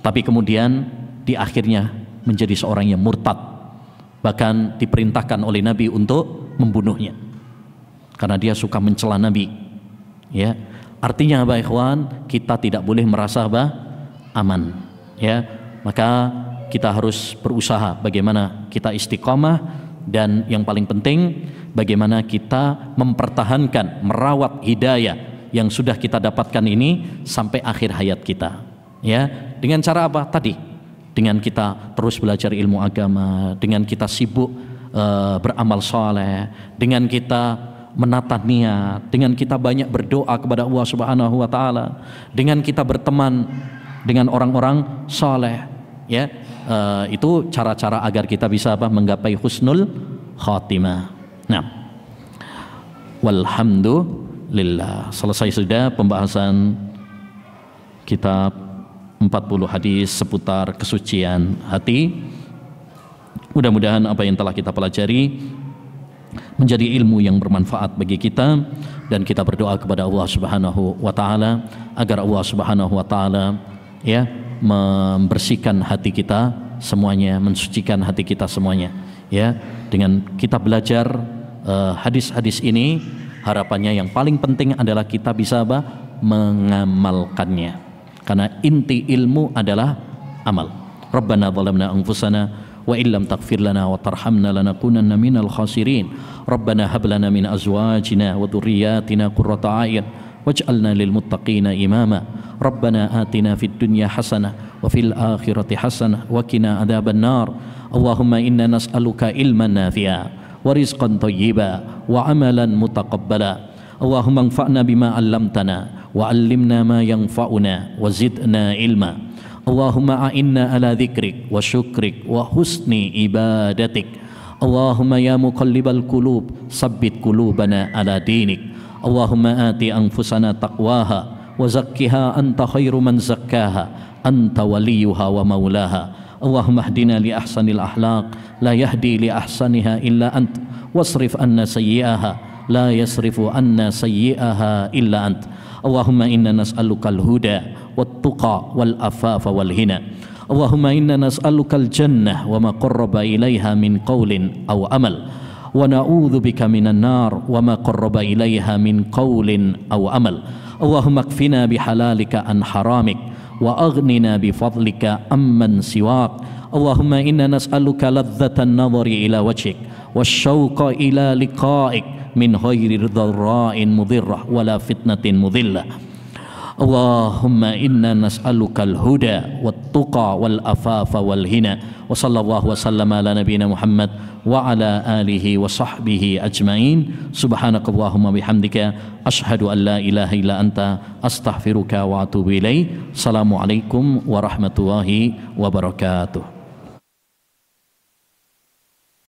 tapi kemudian di akhirnya menjadi seorang yang murtad, bahkan diperintahkan oleh Nabi untuk membunuhnya karena dia suka mencela Nabi. Ya, artinya apa ikhwan? Kita tidak boleh merasa aman. Ya, maka kita harus berusaha bagaimana kita istiqamah, dan yang paling penting bagaimana kita mempertahankan, merawat hidayah yang sudah kita dapatkan ini sampai akhir hayat kita. Ya, dengan cara apa? Tadi, dengan kita terus belajar ilmu agama, dengan kita sibuk beramal saleh, dengan kita menata niat, dengan kita banyak berdoa kepada Allah Subhanahu wa taala, dengan kita berteman dengan orang-orang saleh, ya, itu cara-cara agar kita bisa menggapai husnul khatimah. Nah, walhamdulillah, selesai sudah pembahasan kitab 40 hadis seputar kesucian hati. Mudah-mudahan apa yang telah kita pelajari menjadi ilmu yang bermanfaat bagi kita, dan kita berdoa kepada Allah Subhanahu wa taala agar Allah Subhanahu wa taala, ya, membersihkan hati kita semuanya, mensucikan hati kita semuanya, ya. Dengan kita belajar hadis-hadis ini, harapannya yang paling penting adalah kita bisa mengamalkannya, karena inti ilmu adalah amal. Rabbana zalamna anfusana wa illam taghfir lana wa tarhamna lanakunanna minal khasirin. Rabbana hab lana min azwajina wa dhurriyyatina qurrata a'yun waj'alna lil muttaqina imama. Rabbana atina fid dunya hasanah wa fil akhirati hasanah wa qina adzaban nar. Allahumma inna nas'aluka ilman nafi'a wa rizqan thayyiba wa amalan mutaqabbala. Allahumma anfa'na bima 'allamtana wa 'allimna ma yanfa'una wa zidna ilma. Allahumma a'inna ala dzikrik wa syukrik wa husni ibadatik. Allahumma ya muqallibal qulub sabbit qulubana ala dinik. Allahumma ati anfusana taqwaha wa zakkiha anta khairu man zakkaha anta waliyuha wa maulaha. Allahumma hdina li ahsanil akhlaq la yahdi li ahsaniha illa ant wasrif anna sayyi'aha la yasrifu anna sayyi'aha illa ant. Allahumma inna nas'alukal huda wat tuqa wal afafa wal hina. Allahumma inna nas'alukal jannah wa ma qarraba ilaiha min qawlin aw amal, wa na'udzu bika minan nar wa ma qarraba ilaiha min qawlin aw amal. Allahumma kfina bihalalika an haramik wa aghnina bifadlika amman siwak. Allahumma inna nas'aluka ladzatan nadhari ila wajhik wasyauqa ila liqa'ik min ghairi dharra'in mudhirrah wala fitnatin mudhillah. Allahumma inna nas'aluka al-huda wat-tuqa wal-afafa wal-hina. Wa sallallahu wa sallama ala nabiyyina Muhammad wa ala alihi wa sahbihi ajma'in. Subhanakallahumma bihamdika ashhadu an la ilaha illa anta astaghfiruka wa atubu ilaik. Assalamualaikum warahmatullahi wabarakatuh.